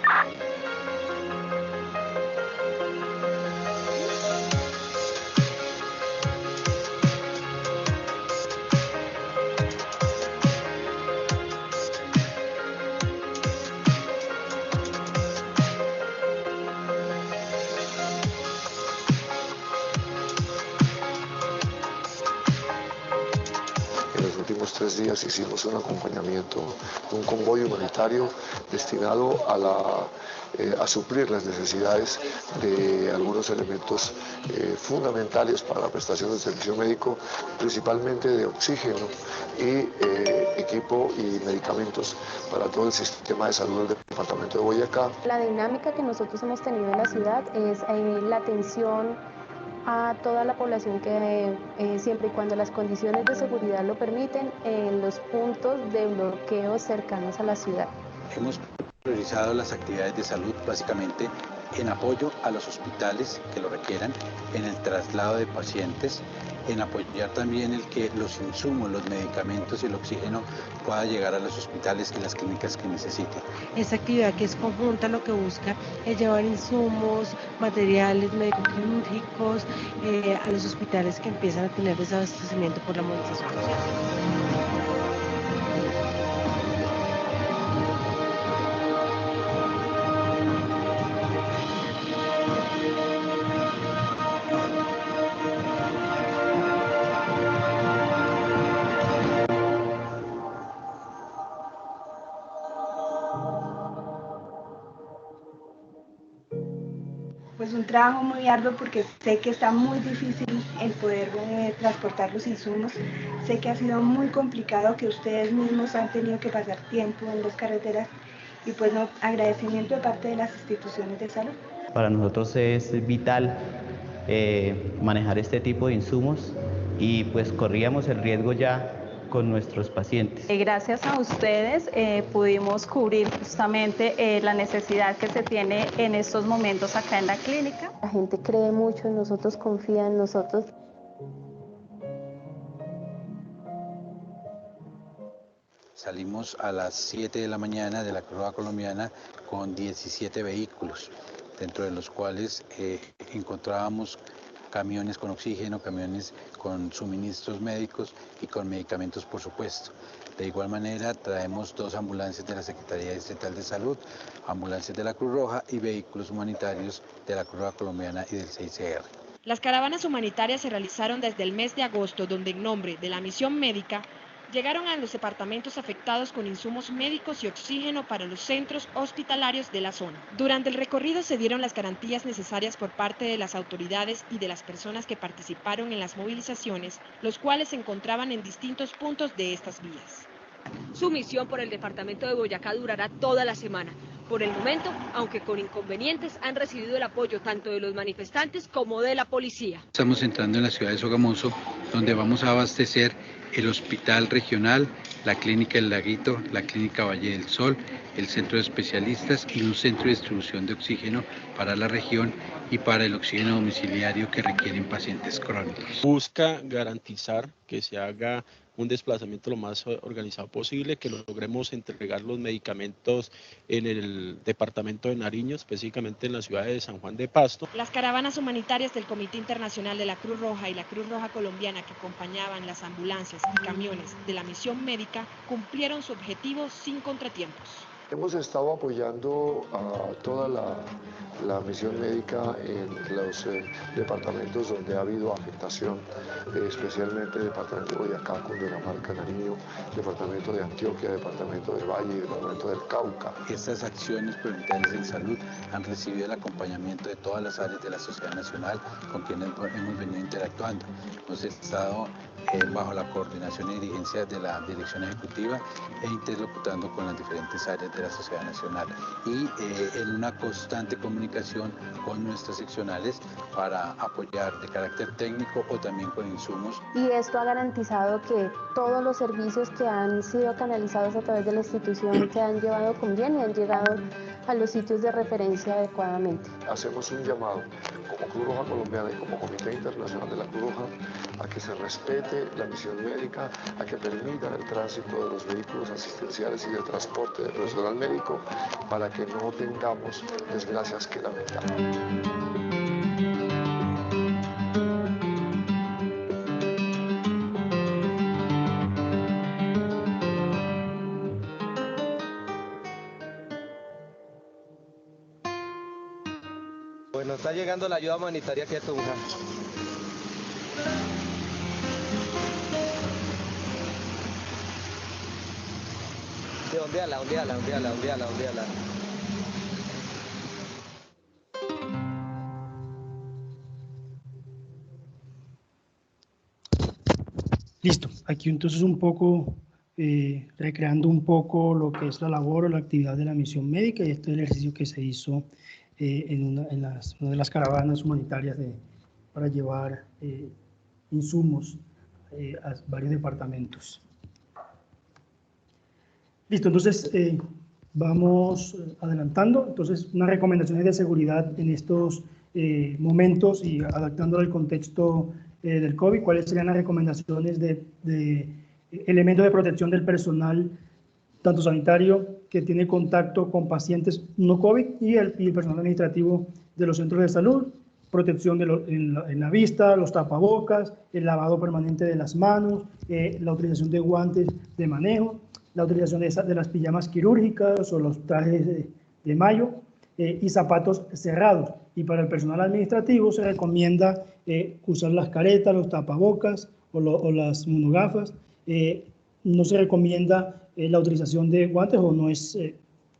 En los últimos 3 días hicimos un acompañamiento, un convoy humanitario destinado a suplir las necesidades de algunos elementos fundamentales para la prestación del servicio médico, principalmente de oxígeno y equipo y medicamentos para todo el sistema de salud del departamento de Boyacá. La dinámica que nosotros hemos tenido en la ciudad es la atención a toda la población que siempre y cuando las condiciones de seguridad lo permiten, en los puntos de bloqueo cercanos a la ciudad. Hemos priorizado las actividades de salud básicamente en apoyo a los hospitales que lo requieran, en el traslado de pacientes, en apoyar también el que los insumos, los medicamentos y el oxígeno pueda llegar a los hospitales y las clínicas que necesiten. Esta actividad que es conjunta lo que busca es llevar insumos, materiales médico-quirúrgicos a los hospitales que empiezan a tener desabastecimiento por la movilización social. Pues un trabajo muy arduo porque sé que está muy difícil el poder transportar los insumos. Sé que ha sido muy complicado, que ustedes mismos han tenido que pasar tiempo en las carreteras y pues no, agradecimiento de parte de las instituciones de salud. Para nosotros es vital manejar este tipo de insumos y pues corríamos el riesgo ya con nuestros pacientes. Gracias a ustedes pudimos cubrir justamente la necesidad que se tiene en estos momentos acá en la clínica. La gente cree mucho en nosotros, confía en nosotros. Salimos a las 7 de la mañana de la Cruz Roja Colombiana con 17 vehículos, dentro de los cuales encontrábamos camiones con oxígeno, camiones con suministros médicos y con medicamentos, por supuesto. De igual manera, traemos 2 ambulancias de la Secretaría Distrital de Salud, ambulancias de la Cruz Roja y vehículos humanitarios de la Cruz Roja Colombiana y del CICR. Las caravanas humanitarias se realizaron desde el mes de agosto, donde en nombre de la misión médica llegaron a los departamentos afectados con insumos médicos y oxígeno para los centros hospitalarios de la zona. Durante el recorrido se dieron las garantías necesarias por parte de las autoridades y de las personas que participaron en las movilizaciones, los cuales se encontraban en distintos puntos de estas vías. Su misión por el departamento de Boyacá durará toda la semana. Por el momento, aunque con inconvenientes, han recibido el apoyo tanto de los manifestantes como de la policía. Estamos entrando en la ciudad de Sogamoso, donde vamos a abastecer el hospital regional, la clínica El Laguito, la clínica Valle del Sol, el centro de especialistas y un centro de distribución de oxígeno para la región y para el oxígeno domiciliario que requieren pacientes crónicos. Busca garantizar que se haga un desplazamiento lo más organizado posible, que logremos entregar los medicamentos en el departamento de Nariño, específicamente en la ciudad de San Juan de Pasto. Las caravanas humanitarias del Comité Internacional de la Cruz Roja y la Cruz Roja Colombiana que acompañaban las ambulancias y camiones de la misión médica cumplieron su objetivo sin contratiempos. Hemos estado apoyando a toda la misión médica en los departamentos donde ha habido afectación, especialmente el departamento de Boyacá, Cundinamarca, Nariño, departamento de Antioquia, departamento del Valle y departamento del Cauca. Estas acciones prioritarias en salud han recibido el acompañamiento de todas las áreas de la sociedad nacional con quienes hemos venido interactuando. Hemos estado bajo la coordinación y dirigencia de la Dirección Ejecutiva e interlocutando con las diferentes áreas de la sociedad nacional y en una constante comunicación con nuestras seccionales para apoyar de carácter técnico o también con insumos. Y esto ha garantizado que todos los servicios que han sido canalizados a través de la institución se han llevado con bien y han llegado a los sitios de referencia adecuadamente. Hacemos un llamado como Cruz Roja Colombiana y como Comité Internacional de la Cruz Roja a que se respete la misión médica, a que permitan el tránsito de los vehículos asistenciales y de transporte de personal médico para que no tengamos desgracias que lamentar. Bueno, está llegando la ayuda humanitaria aquí a Tunja. Sí, ondeala. Listo, aquí entonces un poco, recreando un poco lo que es la labor o la actividad de la misión médica y este ejercicio que se hizo en una de las caravanas humanitarias para llevar insumos a varios departamentos. Listo, entonces vamos adelantando. Entonces, unas recomendaciones de seguridad en estos momentos y adaptándolo al contexto del COVID. ¿Cuáles serían las recomendaciones de elementos de protección del personal, tanto sanitario, que tiene contacto con pacientes no COVID y el personal administrativo de los centros de salud? Protección en la vista, los tapabocas, el lavado permanente de las manos, la utilización de guantes de manejo, la utilización de las pijamas quirúrgicas o los trajes de mayo y zapatos cerrados. Y para el personal administrativo se recomienda usar las caretas, los tapabocas o las monogafas. No se recomienda la utilización de guantes o no es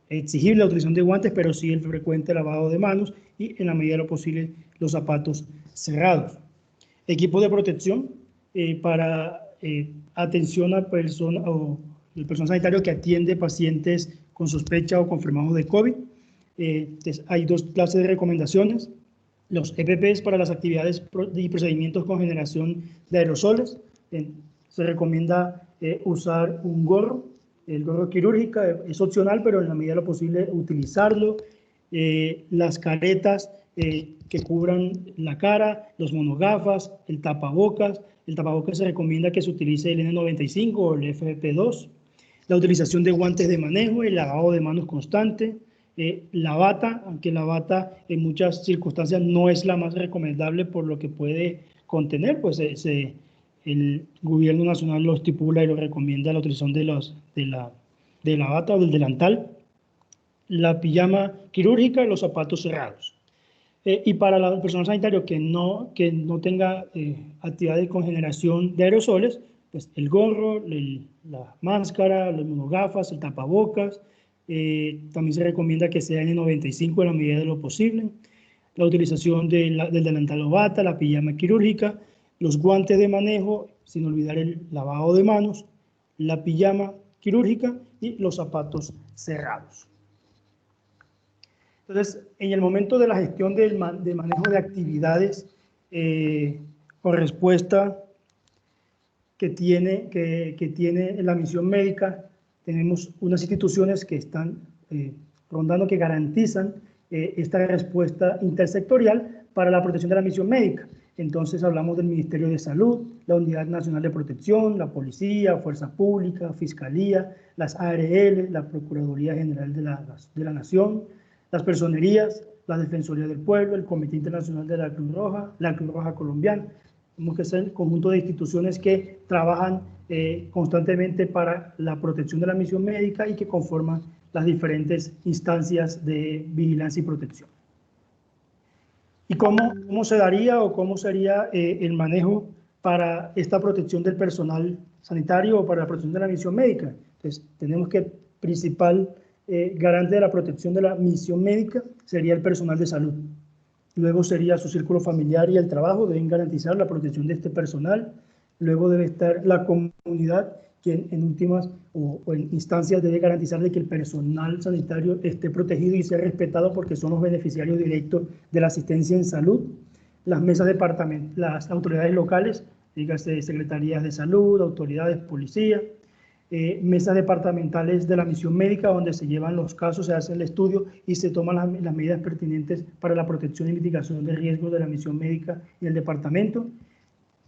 exigible la utilización de guantes, pero sí el frecuente lavado de manos y en la medida de lo posible los zapatos cerrados. Equipo de protección para atención a persona o el personal sanitario que atiende pacientes con sospecha o confirmados de COVID. Hay dos clases de recomendaciones. Los EPPs para las actividades y procedimientos con generación de aerosoles. Se recomienda usar un gorro. El gorro quirúrgico es opcional, pero en la medida de lo posible utilizarlo. Las caretas que cubran la cara, los monogafas, el tapabocas. El tapabocas se recomienda que se utilice el N95 o el FFP2. La utilización de guantes de manejo, el lavado de manos constante. La bata, aunque la bata en muchas circunstancias no es la más recomendable por lo que puede contener, pues el gobierno nacional lo estipula y lo recomienda la utilización de la bata o del delantal. La pijama quirúrgica y los zapatos cerrados. Y para el personal sanitario que no tenga actividades con generación de aerosoles, pues el gorro, la máscara, las monogafas, el tapabocas. También se recomienda que sea N95 en la medida de lo posible. La utilización del delantal o bata, la pijama quirúrgica, los guantes de manejo, sin olvidar el lavado de manos, la pijama quirúrgica y los zapatos cerrados. Entonces, en el momento de la gestión de manejo de actividades con respuesta que tiene la misión médica, tenemos unas instituciones que están rondando, que garantizan esta respuesta intersectorial para la protección de la misión médica. Entonces hablamos del Ministerio de Salud, la Unidad Nacional de Protección, la Policía, Fuerza Pública, Fiscalía, las ARL, la Procuraduría General de la Nación, las Personerías, la Defensoría del Pueblo, el Comité Internacional de la Cruz Roja Colombiana. Tenemos que ser el conjunto de instituciones que trabajan constantemente para la protección de la misión médica y que conforman las diferentes instancias de vigilancia y protección. ¿Y cómo se daría o cómo sería el manejo para esta protección del personal sanitario o para la protección de la misión médica? Entonces, tenemos que el principal garante de la protección de la misión médica sería el personal de salud. Luego sería su círculo familiar y el trabajo, deben garantizar la protección de este personal. Luego debe estar la comunidad, quien en últimas o en instancias debe garantizar de que el personal sanitario esté protegido y sea respetado porque son los beneficiarios directos de la asistencia en salud. Las mesas departamentales, las autoridades locales, dígase secretarías de salud, autoridades, policía, mesas departamentales de la misión médica donde se llevan los casos, se hace el estudio y se toman las medidas pertinentes para la protección y mitigación de riesgos de la misión médica y el departamento.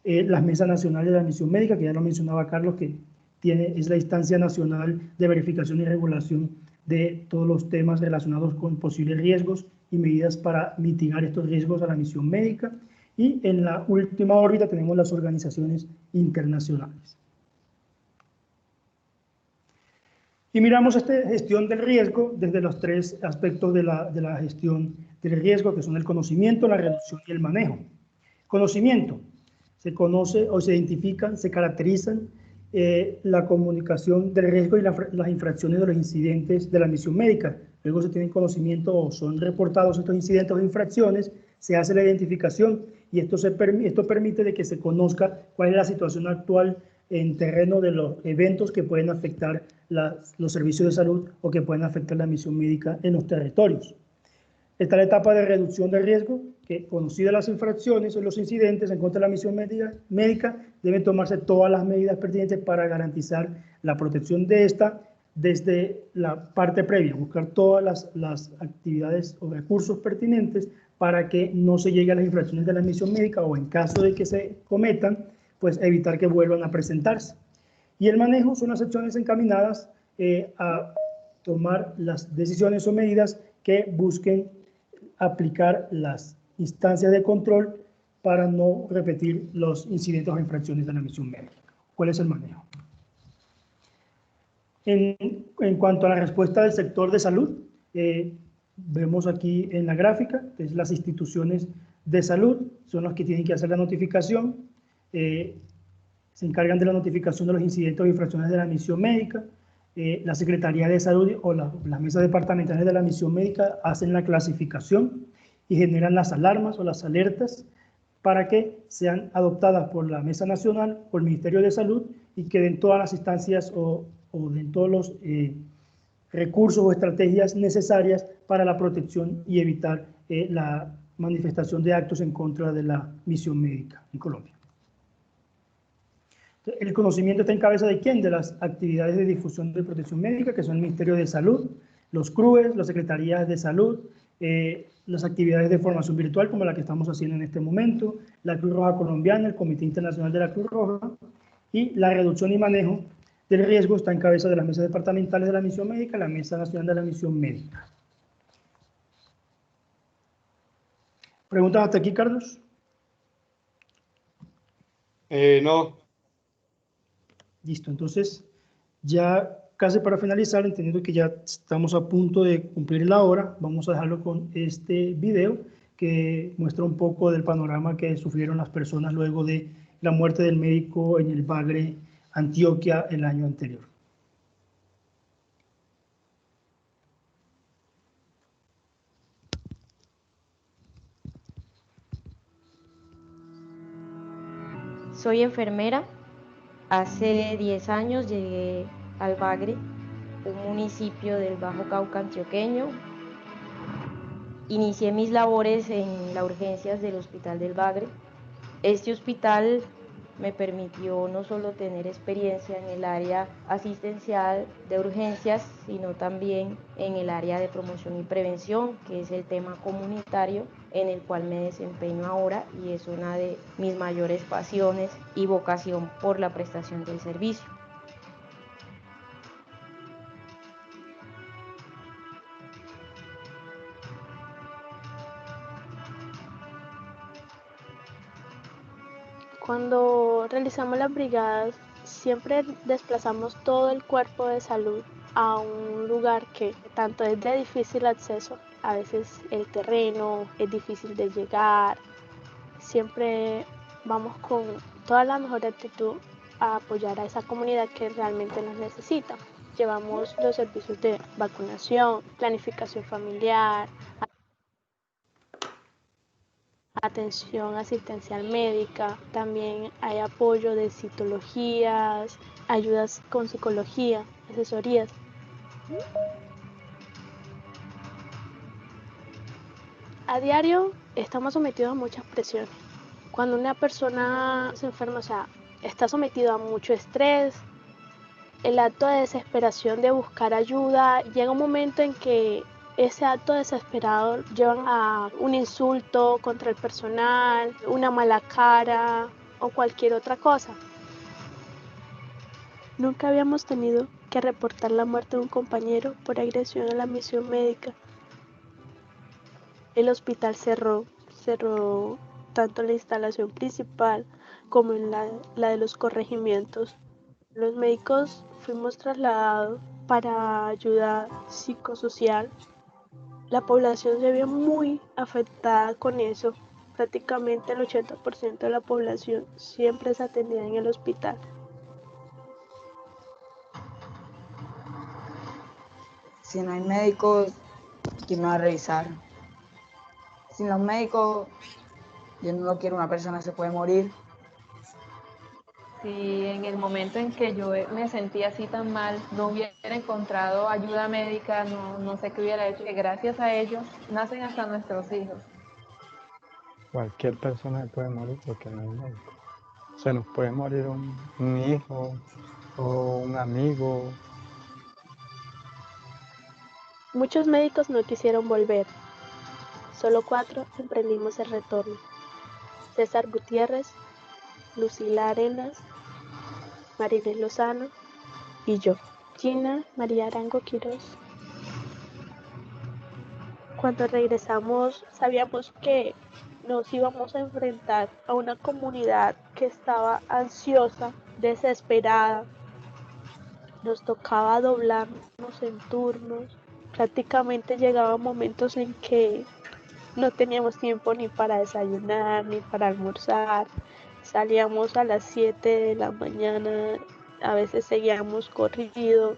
Las mesas nacionales de la misión médica, que ya lo mencionaba Carlos, que es la instancia nacional de verificación y regulación de todos los temas relacionados con posibles riesgos y medidas para mitigar estos riesgos a la misión médica. Y en la última órbita tenemos las organizaciones internacionales. Y miramos esta gestión del riesgo desde los tres aspectos de la gestión del riesgo, que son el conocimiento, la reducción y el manejo. Conocimiento. Se conoce o se identifican, se caracterizan la comunicación del riesgo y las infracciones de los incidentes de la misión médica. Luego se tienen conocimiento o son reportados estos incidentes o infracciones, se hace la identificación y esto permite de que se conozca cuál es la situación actual en terreno de los eventos que pueden afectar los servicios de salud o que pueden afectar la misión médica en los territorios. Está la etapa de reducción de riesgo, que conocidas las infracciones o los incidentes en contra de la misión médica, deben tomarse todas las medidas pertinentes para garantizar la protección de esta desde la parte previa, buscar todas las actividades o recursos pertinentes para que no se llegue a las infracciones de la misión médica o en caso de que se cometan, pues evitar que vuelvan a presentarse. Y el manejo son las acciones encaminadas a tomar las decisiones o medidas que busquen aplicar las instancias de control para no repetir los incidentes o infracciones de la misión médica. ¿Cuál es el manejo? En cuanto a la respuesta del sector de salud, vemos aquí en la gráfica, que es las instituciones de salud, son las que tienen que hacer la notificación, se encargan de la notificación de los incidentes o infracciones de la misión médica. La Secretaría de Salud o las mesas departamentales de la misión médica hacen la clasificación y generan las alarmas o las alertas para que sean adoptadas por la Mesa Nacional, por el Ministerio de Salud y que den todas las instancias o den todos los recursos o estrategias necesarias para la protección y evitar la manifestación de actos en contra de la misión médica en Colombia. El conocimiento está en cabeza de quién, de las actividades de difusión de protección médica, que son el Ministerio de Salud, los CRUES, las Secretarías de Salud, las actividades de formación virtual como la que estamos haciendo en este momento, la Cruz Roja Colombiana, el Comité Internacional de la Cruz Roja, y la reducción y manejo del riesgo está en cabeza de las mesas departamentales de la misión médica, la Mesa Nacional de la Misión Médica. ¿Preguntas hasta aquí, Carlos? No. Listo, entonces ya casi para finalizar, entendiendo que ya estamos a punto de cumplir la hora, vamos a dejarlo con este video que muestra un poco del panorama que sufrieron las personas luego de la muerte del médico en el Bagre, Antioquia, el año anterior. Soy enfermera. Hace 10 años llegué al Bagre, un municipio del Bajo Cauca antioqueño. Inicié mis labores en las urgencias del Hospital del Bagre. Este hospital me permitió no solo tener experiencia en el área asistencial de urgencias, sino también en el área de promoción y prevención, que es el tema comunitario en el cual me desempeño ahora, y es una de mis mayores pasiones y vocación por la prestación del servicio. Cuando realizamos las brigadas, siempre desplazamos todo el cuerpo de salud a un lugar que tanto es de difícil acceso, a veces el terreno es difícil de llegar. Siempre vamos con toda la mejor actitud a apoyar a esa comunidad que realmente nos necesita. Llevamos los servicios de vacunación, planificación familiar, atención asistencial médica, también hay apoyo de citologías, ayudas con psicología, asesorías. A diario estamos sometidos a muchas presiones. Cuando una persona se enferma, o sea, está sometido a mucho estrés, el acto de desesperación de buscar ayuda, llega un momento en que ese acto desesperado lleva a un insulto contra el personal, una mala cara o cualquier otra cosa. Nunca habíamos tenido que reportar la muerte de un compañero por agresión a la misión médica. El hospital cerró tanto la instalación principal como en la de los corregimientos. Los médicos fuimos trasladados para ayuda psicosocial. La población se vio muy afectada con eso. Prácticamente el 80% de la población siempre es atendida en el hospital. Si no hay médicos, ¿quién me va a revisar? Sin los médicos, yo no quiero, una persona se puede morir. Si en el momento en que yo me sentía así tan mal, no hubiera encontrado ayuda médica, no sé qué hubiera hecho. Que gracias a ellos nacen hasta nuestros hijos. Cualquier persona se puede morir porque no hay médico. Se nos puede morir un hijo o un amigo. Muchos médicos no quisieron volver. Solo 4 emprendimos el retorno. César Gutiérrez, Lucila Arenas, Marines Lozano y yo, Gina María Arango Quirós. Cuando regresamos sabíamos que nos íbamos a enfrentar a una comunidad que estaba ansiosa, desesperada. Nos tocaba doblarnos en turnos. Prácticamente llegaban momentos en que no teníamos tiempo ni para desayunar, ni para almorzar. Salíamos a las 7 de la mañana, a veces seguíamos corrido.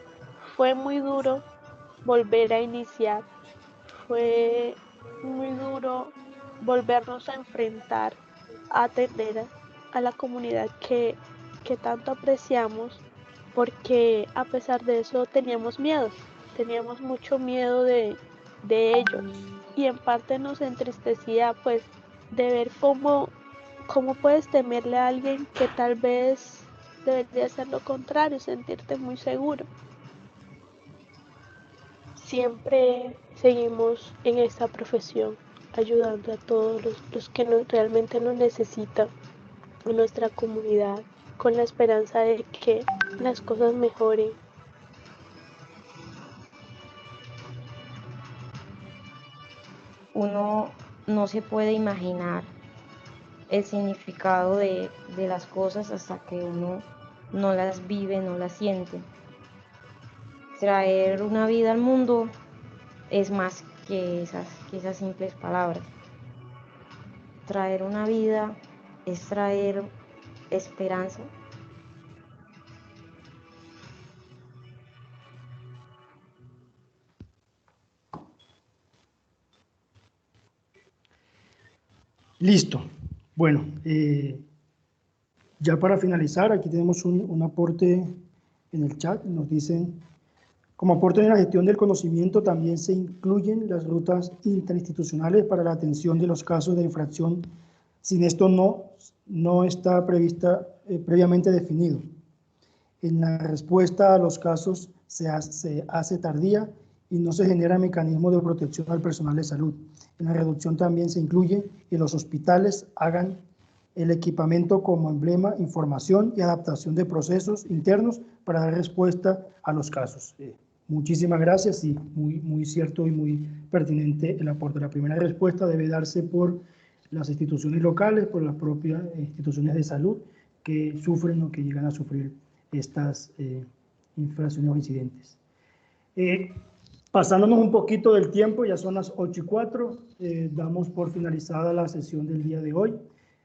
Fue muy duro volver a iniciar. Fue muy duro volvernos a enfrentar, a atender a la comunidad que tanto apreciamos, porque a pesar de eso teníamos miedo. Teníamos mucho miedo de ellos, y en parte nos entristecía pues de ver cómo puedes temerle a alguien que tal vez debería ser lo contrario, sentirte muy seguro. Siempre seguimos en esta profesión ayudando a todos los que realmente nos necesitan en nuestra comunidad, con la esperanza de que las cosas mejoren. Uno no se puede imaginar el significado de las cosas hasta que uno no las vive, no las siente. Traer una vida al mundo es más que esas simples palabras. Traer una vida es traer esperanza. Listo. Bueno, ya para finalizar, aquí tenemos un aporte en el chat. Nos dicen, como aporte en la gestión del conocimiento también se incluyen las rutas interinstitucionales para la atención de los casos de infracción. Sin esto no está previamente definido. En la respuesta a los casos se hace tardía y no se genera mecanismo de protección al personal de salud. En la reducción también se incluye que los hospitales hagan el equipamiento como emblema, información y adaptación de procesos internos para dar respuesta a los casos. Muchísimas gracias y muy cierto y muy pertinente el aporte. La primera respuesta debe darse por las instituciones locales, por las propias instituciones de salud que sufren o que llegan a sufrir estas infracciones o incidentes. Pasándonos un poquito del tiempo, ya son las 8:04, damos por finalizada la sesión del día de hoy.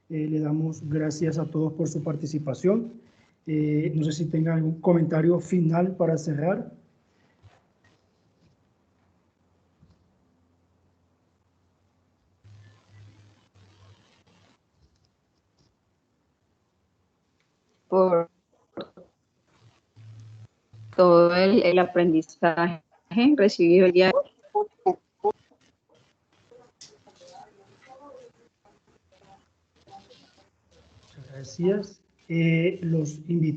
Le damos gracias a todos por su participación. No sé si tengan algún comentario final para cerrar. Por todo el aprendizaje recibido el día de hoy. Muchas gracias. Los invito